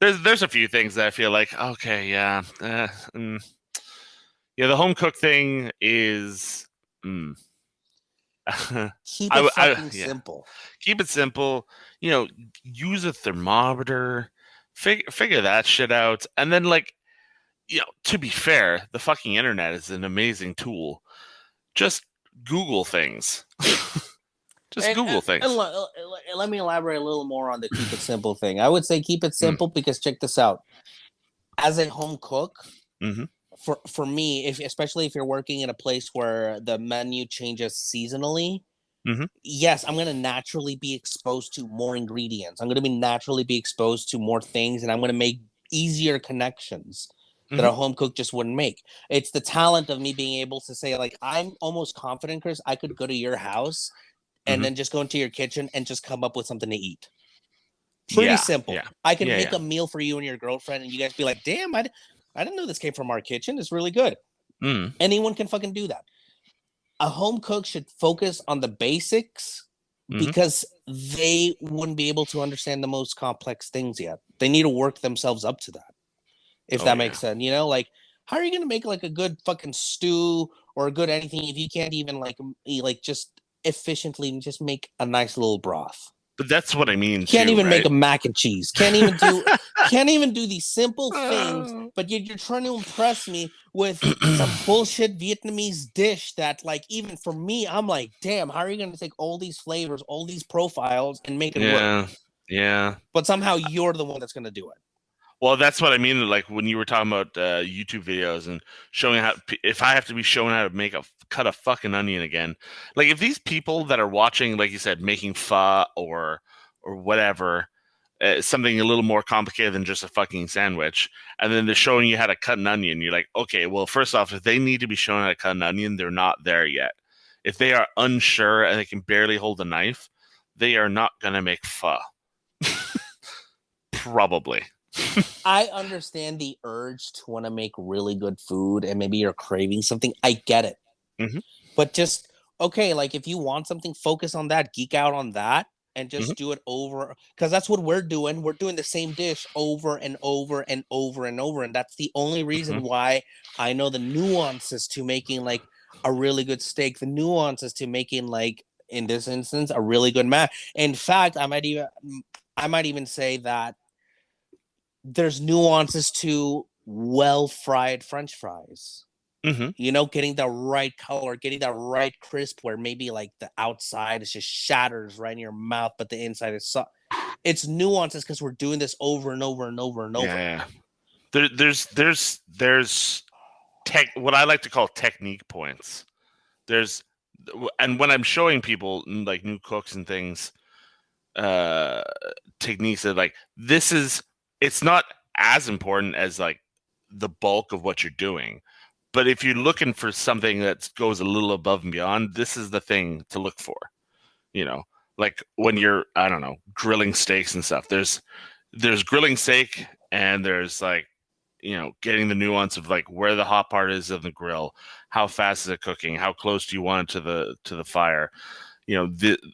[SPEAKER 1] There's a few things that I feel like okay, yeah, yeah. The home cook thing is. Mm.
[SPEAKER 2] Keep it fucking
[SPEAKER 1] Yeah.
[SPEAKER 2] simple.
[SPEAKER 1] Keep it simple. You know, use a thermometer. Figure that shit out, and then like to be fair, the fucking internet is an amazing tool. Just Google things. Just
[SPEAKER 2] And,
[SPEAKER 1] Google
[SPEAKER 2] and
[SPEAKER 1] things.
[SPEAKER 2] let me elaborate a little more on the keep it simple thing. I would say keep it
[SPEAKER 1] Mm,
[SPEAKER 2] simple because check this out. As a home cook,
[SPEAKER 1] mm-hmm.
[SPEAKER 2] for me, if especially if you're working in a place where the menu changes seasonally,
[SPEAKER 1] Mm-hmm.
[SPEAKER 2] yes, I'm gonna naturally be exposed to more ingredients. I'm gonna be naturally be exposed to more things, and I'm gonna make easier connections that
[SPEAKER 1] Mm-hmm.
[SPEAKER 2] a home cook just wouldn't make. It's the talent of me being able to say, like, I'm almost confident, Chris, I could go to your house and
[SPEAKER 1] Mm-hmm.
[SPEAKER 2] then just go into your kitchen and just come up with something to eat. Pretty
[SPEAKER 1] Yeah.
[SPEAKER 2] simple.
[SPEAKER 1] Yeah.
[SPEAKER 2] I can
[SPEAKER 1] Yeah.
[SPEAKER 2] make
[SPEAKER 1] Yeah.
[SPEAKER 2] a meal for you and your girlfriend, and you guys be like, damn, I didn't know this came from our kitchen. It's really good.
[SPEAKER 1] Mm.
[SPEAKER 2] Anyone can fucking do that. A home cook should focus on the basics
[SPEAKER 1] Mm-hmm.
[SPEAKER 2] because they wouldn't be able to understand the most complex things yet. They need to work themselves up to that, if
[SPEAKER 1] Oh
[SPEAKER 2] that
[SPEAKER 1] yeah.
[SPEAKER 2] makes sense. Like, how are you going to make like a good fucking stew or a good anything if you can't even like just efficiently just make a nice little broth?
[SPEAKER 1] But that's what I mean
[SPEAKER 2] Can't
[SPEAKER 1] too,
[SPEAKER 2] even make
[SPEAKER 1] right?
[SPEAKER 2] a mac and cheese. Can't even do these simple things,
[SPEAKER 1] Oh.
[SPEAKER 2] but you're trying to impress me with some bullshit Vietnamese dish that, like, even for me, I'm like, damn, how are you gonna take all these flavors, all these profiles, and make it work?
[SPEAKER 1] Yeah. Yeah.
[SPEAKER 2] But somehow you're the one that's gonna do it.
[SPEAKER 1] Well, that's what I mean. Like when you were talking about YouTube videos and showing how, if I have to be shown how to cut a fucking onion again, like if these people that are watching, like you said, making pho or whatever, something a little more complicated than just a fucking sandwich, and then they're showing you how to cut an onion, you're like, okay, well, first off, if they need to be shown how to cut an onion, they're not there yet. If they are unsure and they can barely hold a knife, they are not gonna make pho. Probably.
[SPEAKER 2] I understand the urge to want to make really good food and maybe you're craving something. I get it.
[SPEAKER 1] Hmm.
[SPEAKER 2] But just, okay, like, if you want something, focus on that, geek out on that, and
[SPEAKER 1] Hmm.
[SPEAKER 2] just do it over, because that's what we're doing. We're doing the same dish over and over and over and over, and that's the only reason
[SPEAKER 1] Hmm.
[SPEAKER 2] why I know the nuances to making like a really good steak, the nuances to making, like, in this instance, a really good mac. In fact, I might even say that there's nuances to well fried french fries.
[SPEAKER 1] Hmm.
[SPEAKER 2] Getting the right color, getting that right crisp where maybe like the outside is just shatters right in your mouth, but the inside is soft. It's nuances because we're doing this over and over and over and
[SPEAKER 1] Yeah,
[SPEAKER 2] over.
[SPEAKER 1] yeah. There's what I like to call technique points. There's and when I'm showing people like new cooks and things, uh techniques that like this is it's not as important as like the bulk of what you're doing. But if you're looking for something that goes a little above and beyond, this is the thing to look for. You know, like when you're, I don't know, grilling steaks and stuff. There's grilling steak, and there's like, getting the nuance of like where the hot part is of the grill, how fast is it cooking, how close do you want it to the fire,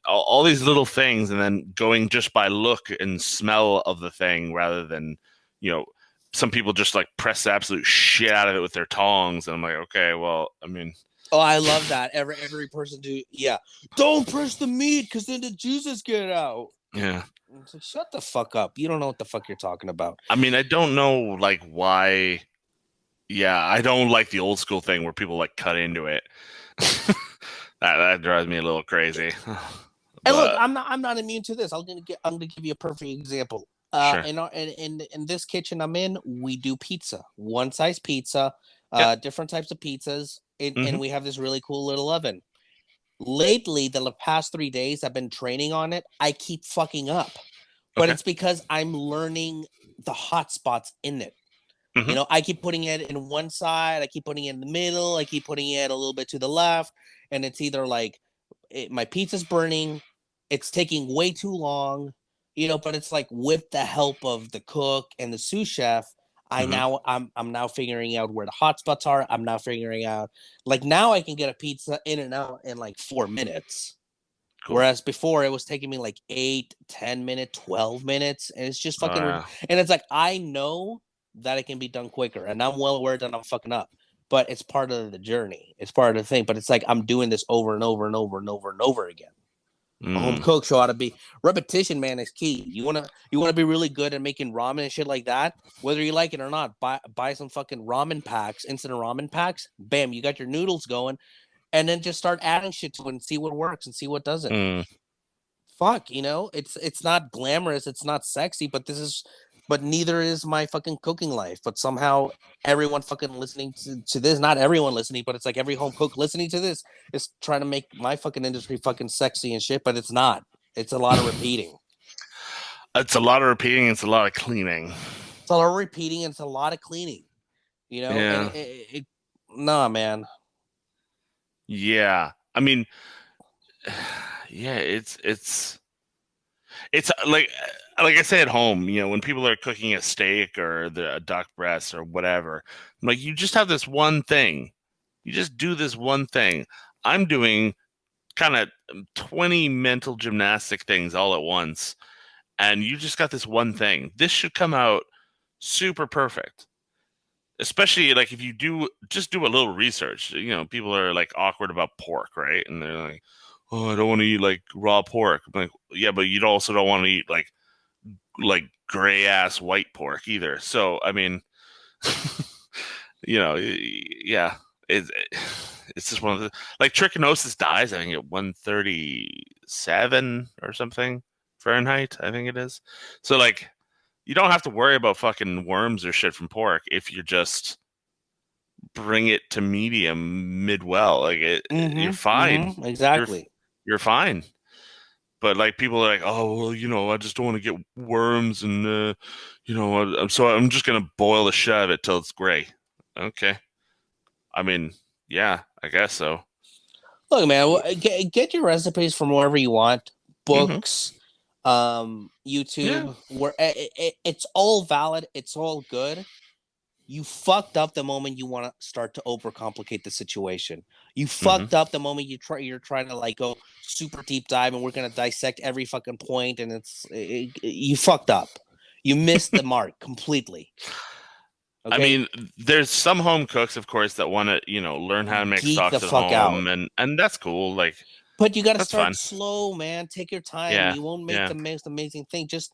[SPEAKER 1] all these little things, and then going just by look and smell of the thing rather than, you know, some people just like press the absolute shit out of it with their tongs, and I'm like, okay, well, I mean,
[SPEAKER 2] Oh, I love that. Every person do, yeah. Don't press the meat because then the juices get out.
[SPEAKER 1] yeah.
[SPEAKER 2] It's like, shut the fuck up. You don't know what the fuck you're talking about.
[SPEAKER 1] I mean, I don't know like why. Yeah, I don't like the old school thing where people like cut into it. That drives me a little crazy.
[SPEAKER 2] And look,
[SPEAKER 1] But
[SPEAKER 2] I'm not immune to this. I'm gonna give you a perfect example.
[SPEAKER 1] sure.
[SPEAKER 2] In this kitchen I'm in, we do pizza, one size pizza,
[SPEAKER 1] Yep.
[SPEAKER 2] different types of pizzas, and,
[SPEAKER 1] Hmm.
[SPEAKER 2] and we have this really cool little oven. Lately, the past 3 days, I've been training on it. I keep fucking up, but
[SPEAKER 1] Okay.
[SPEAKER 2] it's because I'm learning the hot spots in it.
[SPEAKER 1] Hmm.
[SPEAKER 2] I keep putting it in one side, I keep putting it in the middle, I keep putting it a little bit to the left, and it's either like my pizza's burning, it's taking way too long, but it's like with the help of the cook and the sous chef,
[SPEAKER 1] Hmm.
[SPEAKER 2] I'm now figuring out where the hot spots are. I'm now figuring out, like, now I can get a pizza in and out in like 4 minutes.
[SPEAKER 1] Cool.
[SPEAKER 2] Whereas before it was taking me like 8, 10 minutes, 12 minutes, and it's just fucking.
[SPEAKER 1] Uh,
[SPEAKER 2] And it's like I know that it can be done quicker, and I'm well aware that I'm fucking up, but it's part of the journey. It's part of the thing. But it's like I'm doing this over and over and over and over and over again. A home
[SPEAKER 1] mm,
[SPEAKER 2] cook show ought to be repetition, man, is key. You wanna be really good at making ramen and shit like that. Whether you like it or not, buy some fucking ramen packs, instant ramen packs. Bam, you got your noodles going, and then just start adding shit to it and see what works and see what doesn't.
[SPEAKER 1] mm.
[SPEAKER 2] Fuck, it's not glamorous, it's not sexy, but neither is my fucking cooking life. But somehow everyone fucking listening to this, not everyone listening, but it's like every home cook listening to this is trying to make my fucking industry fucking sexy and shit, but it's not. It's a lot of repeating.
[SPEAKER 1] It's a lot of repeating. It's a lot of cleaning.
[SPEAKER 2] It's a lot of repeating and it's a lot of cleaning. And
[SPEAKER 1] Yeah.
[SPEAKER 2] nah, man.
[SPEAKER 1] Yeah. I mean, yeah. It's like I say at home. When people are cooking a steak or a duck breast or whatever, I'm like, you just have this one thing. You just do this one thing. I'm doing kind of 20 mental gymnastic things all at once, and you just got this one thing. This should come out super perfect. Especially like if you do a little research. People are like awkward about pork, right? And they're like, "Oh, I don't want to eat like raw pork." I'm like, yeah, but you also don't want to eat like gray ass white pork either. So I mean, yeah, it's just one of the like trichinosis dies. I think at 137 or something Fahrenheit. I think it is. So like, you don't have to worry about fucking worms or shit from pork if you just bring it to medium mid well. Like you're fine. You're
[SPEAKER 2] Exactly.
[SPEAKER 1] you're fine. But like people are like, oh well, I just don't want to get worms, and so I'm just gonna boil the shit out of it till it's gray. Okay. I mean, yeah, I guess so.
[SPEAKER 2] Look, man, get your recipes from wherever you want.
[SPEAKER 1] Hmm.
[SPEAKER 2] Books,
[SPEAKER 1] Yeah.
[SPEAKER 2] YouTube, where it's all valid. It's all good. You fucked up the moment you want to start to overcomplicate the situation. You
[SPEAKER 1] Hmm.
[SPEAKER 2] fucked up the moment you're trying to like go super deep dive and we're gonna dissect every fucking point, and you fucked up. You missed the mark completely.
[SPEAKER 1] I
[SPEAKER 2] Okay,
[SPEAKER 1] mean, there's some home cooks, of course, that want to, learn how to make
[SPEAKER 2] geek the
[SPEAKER 1] stocks at
[SPEAKER 2] fuck out.
[SPEAKER 1] home, and that's cool. Like,
[SPEAKER 2] But you got to
[SPEAKER 1] that's
[SPEAKER 2] start
[SPEAKER 1] fine.
[SPEAKER 2] slow, man. Take your time.
[SPEAKER 1] Yeah.
[SPEAKER 2] You won't make
[SPEAKER 1] Yeah.
[SPEAKER 2] the most amazing thing. Just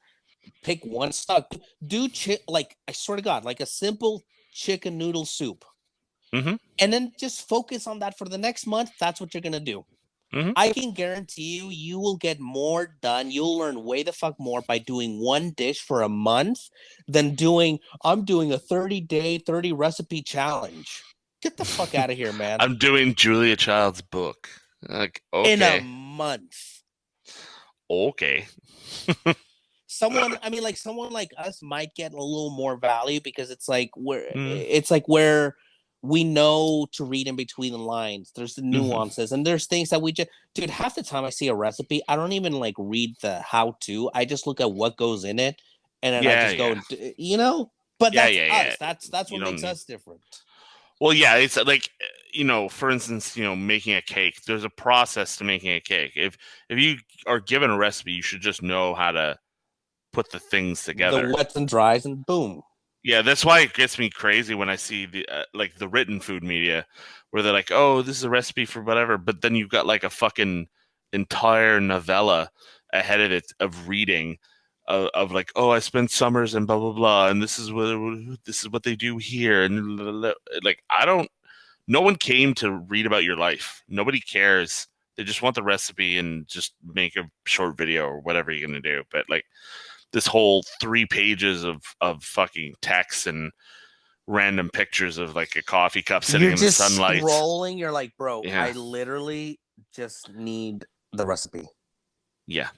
[SPEAKER 2] pick one stock. Do like I swear to God, like a simple chicken noodle soup,
[SPEAKER 1] Hmm.
[SPEAKER 2] and then just focus on that for the next month. That's what you're gonna do.
[SPEAKER 1] Hmm.
[SPEAKER 2] I can guarantee you will get more done. You'll learn way the fuck more by doing one dish for a month than I'm doing a 30-day, 30 recipe challenge. Get the fuck out of here, man.
[SPEAKER 1] I'm doing Julia Child's book. Like,
[SPEAKER 2] In a
[SPEAKER 1] okay,
[SPEAKER 2] month.
[SPEAKER 1] okay,
[SPEAKER 2] Someone, I mean, like someone like us might get a little more value because
[SPEAKER 1] mm,
[SPEAKER 2] it's like where we know to read in between the lines. There's the
[SPEAKER 1] hmm,
[SPEAKER 2] nuances and there's things that we just, dude, half the time I see a recipe, I don't even like read the how to. I just look at what goes in it and then I
[SPEAKER 1] yeah,
[SPEAKER 2] just go,
[SPEAKER 1] yeah,
[SPEAKER 2] you know, but
[SPEAKER 1] yeah,
[SPEAKER 2] that's
[SPEAKER 1] yeah, yeah.
[SPEAKER 2] us. That's
[SPEAKER 1] You
[SPEAKER 2] what
[SPEAKER 1] don't
[SPEAKER 2] makes
[SPEAKER 1] need.
[SPEAKER 2] us different.
[SPEAKER 1] Well, yeah, it's like for instance, making a cake. There's a process to making a cake. If you are given a recipe, you should just know how to put the things
[SPEAKER 2] The
[SPEAKER 1] together.
[SPEAKER 2] wets and dries and boom.
[SPEAKER 1] Yeah, that's why it gets me crazy when I see the like the written food media where they're like, "Oh, this is a recipe for whatever," but then you've got like a fucking entire novella ahead of it of reading of like, "Oh, I spent summers and blah blah blah, and this is what they do here," and like I don't. No one came to read about your life. Nobody cares. They just want the recipe and just make a short video or whatever you're gonna do. But like this whole 3 pages of fucking text and random pictures of like a coffee cup sitting
[SPEAKER 2] You're
[SPEAKER 1] in the
[SPEAKER 2] just
[SPEAKER 1] sunlight.
[SPEAKER 2] scrolling. You're like, bro,
[SPEAKER 1] Yeah,
[SPEAKER 2] I literally just need the recipe.
[SPEAKER 1] yeah,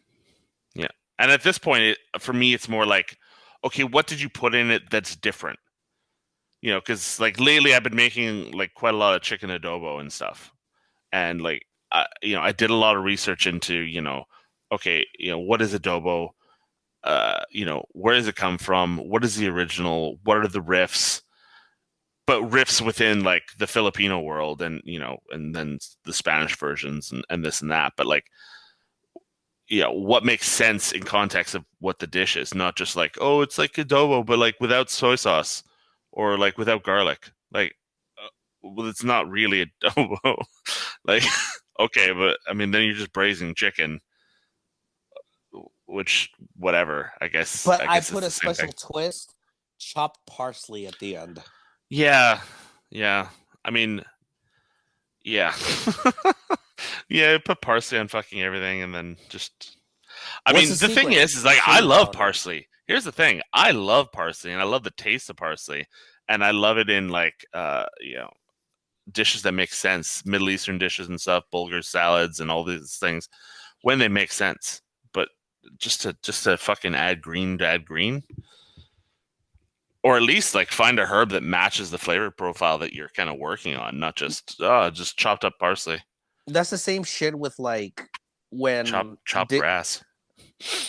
[SPEAKER 1] yeah. And at this point, for me, it's more like, okay, what did you put in it that's different? Because like lately I've been making like quite a lot of chicken adobo and stuff, and like I did a lot of research into okay, what is adobo? Where does it come from? What is the original? What are the riffs? But riffs within like the Filipino world and and then the Spanish versions and this and that. But like, what makes sense in context of what the dish is, not just like, oh, it's like adobo, but like without soy sauce or like without garlic. Like, well, it's not really adobo. Like, okay, but I mean, then you're just braising chicken, which whatever. I guess
[SPEAKER 2] But
[SPEAKER 1] I
[SPEAKER 2] I
[SPEAKER 1] guess it's
[SPEAKER 2] put a
[SPEAKER 1] the same thing.
[SPEAKER 2] special twist: chopped parsley at the end.
[SPEAKER 1] Yeah, yeah. I mean, yeah. Yeah, put parsley on fucking everything and then just I
[SPEAKER 2] What's
[SPEAKER 1] mean,
[SPEAKER 2] the
[SPEAKER 1] the thing
[SPEAKER 2] secret?
[SPEAKER 1] is like I
[SPEAKER 2] Chili
[SPEAKER 1] love
[SPEAKER 2] powder.
[SPEAKER 1] parsley. Here's the thing. I love parsley and I love the taste of parsley and I love it in like dishes that make sense, Middle Eastern dishes and stuff, Bulgur salads and all these things when they make sense. But just to fucking add green to add green or at least like find a herb that matches the flavor profile that you're kind of working on, not just chopped up parsley.
[SPEAKER 2] That's the same shit with like when
[SPEAKER 1] Chopped grass.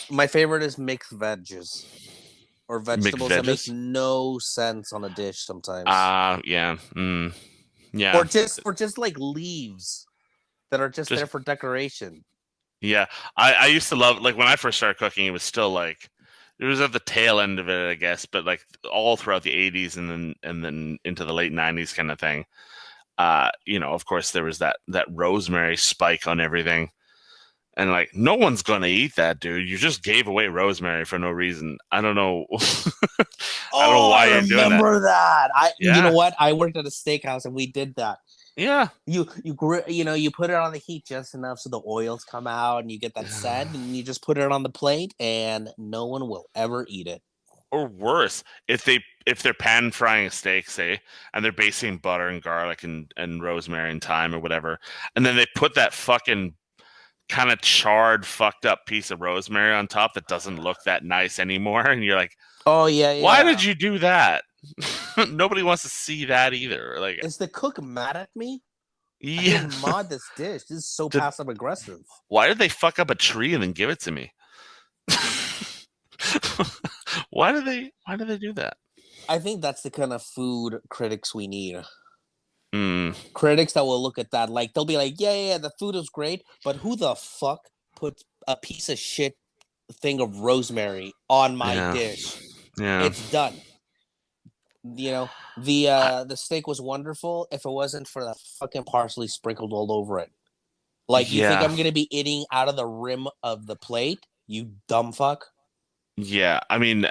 [SPEAKER 2] my favorite is mixed veggies or vegetables that make
[SPEAKER 1] McVeggies?
[SPEAKER 2] no sense on a dish sometimes,
[SPEAKER 1] Yeah. Yeah.
[SPEAKER 2] or just like leaves that are just
[SPEAKER 1] Just
[SPEAKER 2] there for decoration.
[SPEAKER 1] yeah. I used to love like when I first started cooking, it was still like it was at the tail end of it, I guess, but like all throughout the 80s and then into the late 90s kind of thing. Of course there was that rosemary spike on everything. And like no one's gonna eat that, dude. You just gave away rosemary for no reason. I don't know. I don't know
[SPEAKER 2] Oh,
[SPEAKER 1] why
[SPEAKER 2] I
[SPEAKER 1] you're doing that.
[SPEAKER 2] remember that. You know
[SPEAKER 1] Yeah.
[SPEAKER 2] what? I worked at a steakhouse and we did that.
[SPEAKER 1] Yeah.
[SPEAKER 2] You put it on the heat just enough so the oils come out and you get that scent and you just put it on the plate and no one will ever eat it.
[SPEAKER 1] Or worse, if they're pan frying a steak, say, and they're basting butter and garlic and rosemary and thyme or whatever, and then they put that fucking kind of charred, fucked up piece of rosemary on top that doesn't look that nice anymore, and you're like,
[SPEAKER 2] Oh yeah,
[SPEAKER 1] why did
[SPEAKER 2] yeah.
[SPEAKER 1] you do that? Nobody wants to see that either. Like,
[SPEAKER 2] Is the cook mad at me? I
[SPEAKER 1] yeah,
[SPEAKER 2] didn't mod this dish. This is so
[SPEAKER 1] did,
[SPEAKER 2] passive aggressive.
[SPEAKER 1] why did they fuck up a tree and then give it to me? Why do they do that?
[SPEAKER 2] I think that's the kind of food critics we need.
[SPEAKER 1] Mm,
[SPEAKER 2] Critics that will look at that like they'll be like, yeah, the food is great, but who the fuck puts a piece of shit thing of rosemary on my
[SPEAKER 1] yeah,
[SPEAKER 2] dish?
[SPEAKER 1] yeah.
[SPEAKER 2] It's done.
[SPEAKER 1] I,
[SPEAKER 2] The steak was wonderful if it wasn't for the fucking parsley sprinkled all over it. Like, you think
[SPEAKER 1] yeah.
[SPEAKER 2] I'm gonna be eating out of the rim of the plate? You dumb fuck.
[SPEAKER 1] Yeah, I mean,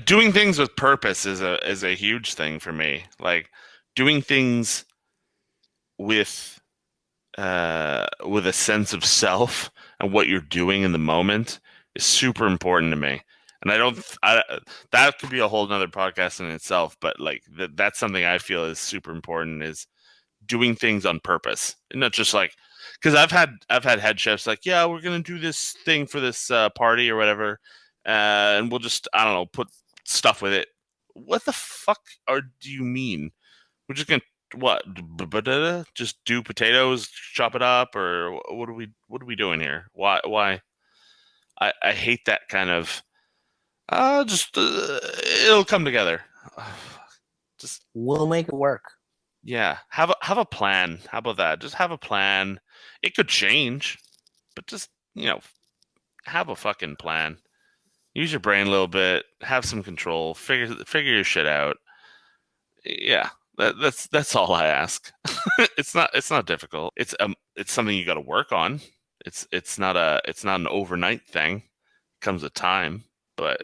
[SPEAKER 1] doing things with purpose is a huge thing for me. Like doing things with with a sense of self and what you're doing in the moment is super important to me. And I don't, that could be a whole nother podcast in itself, but like that's something I feel is super important is doing things on purpose and not just like, because I've had head chefs like, yeah, we're going to do this thing for this party or whatever. And we'll just, I don't know, put stuff with it. What the fuck do you mean? We're just gonna what? Just do potatoes, chop it up, or what are we doing here? Why? I hate that kind of. Just it'll come together. Just
[SPEAKER 2] We'll make it work.
[SPEAKER 1] yeah, have a plan. How about that? Just have a plan. It could change, but just have a fucking plan. Use your brain a little bit. Have some control. Figure your shit out. Yeah, that's all I ask. It's not difficult. It's something you got to work on. It's not an overnight thing. It comes with time, but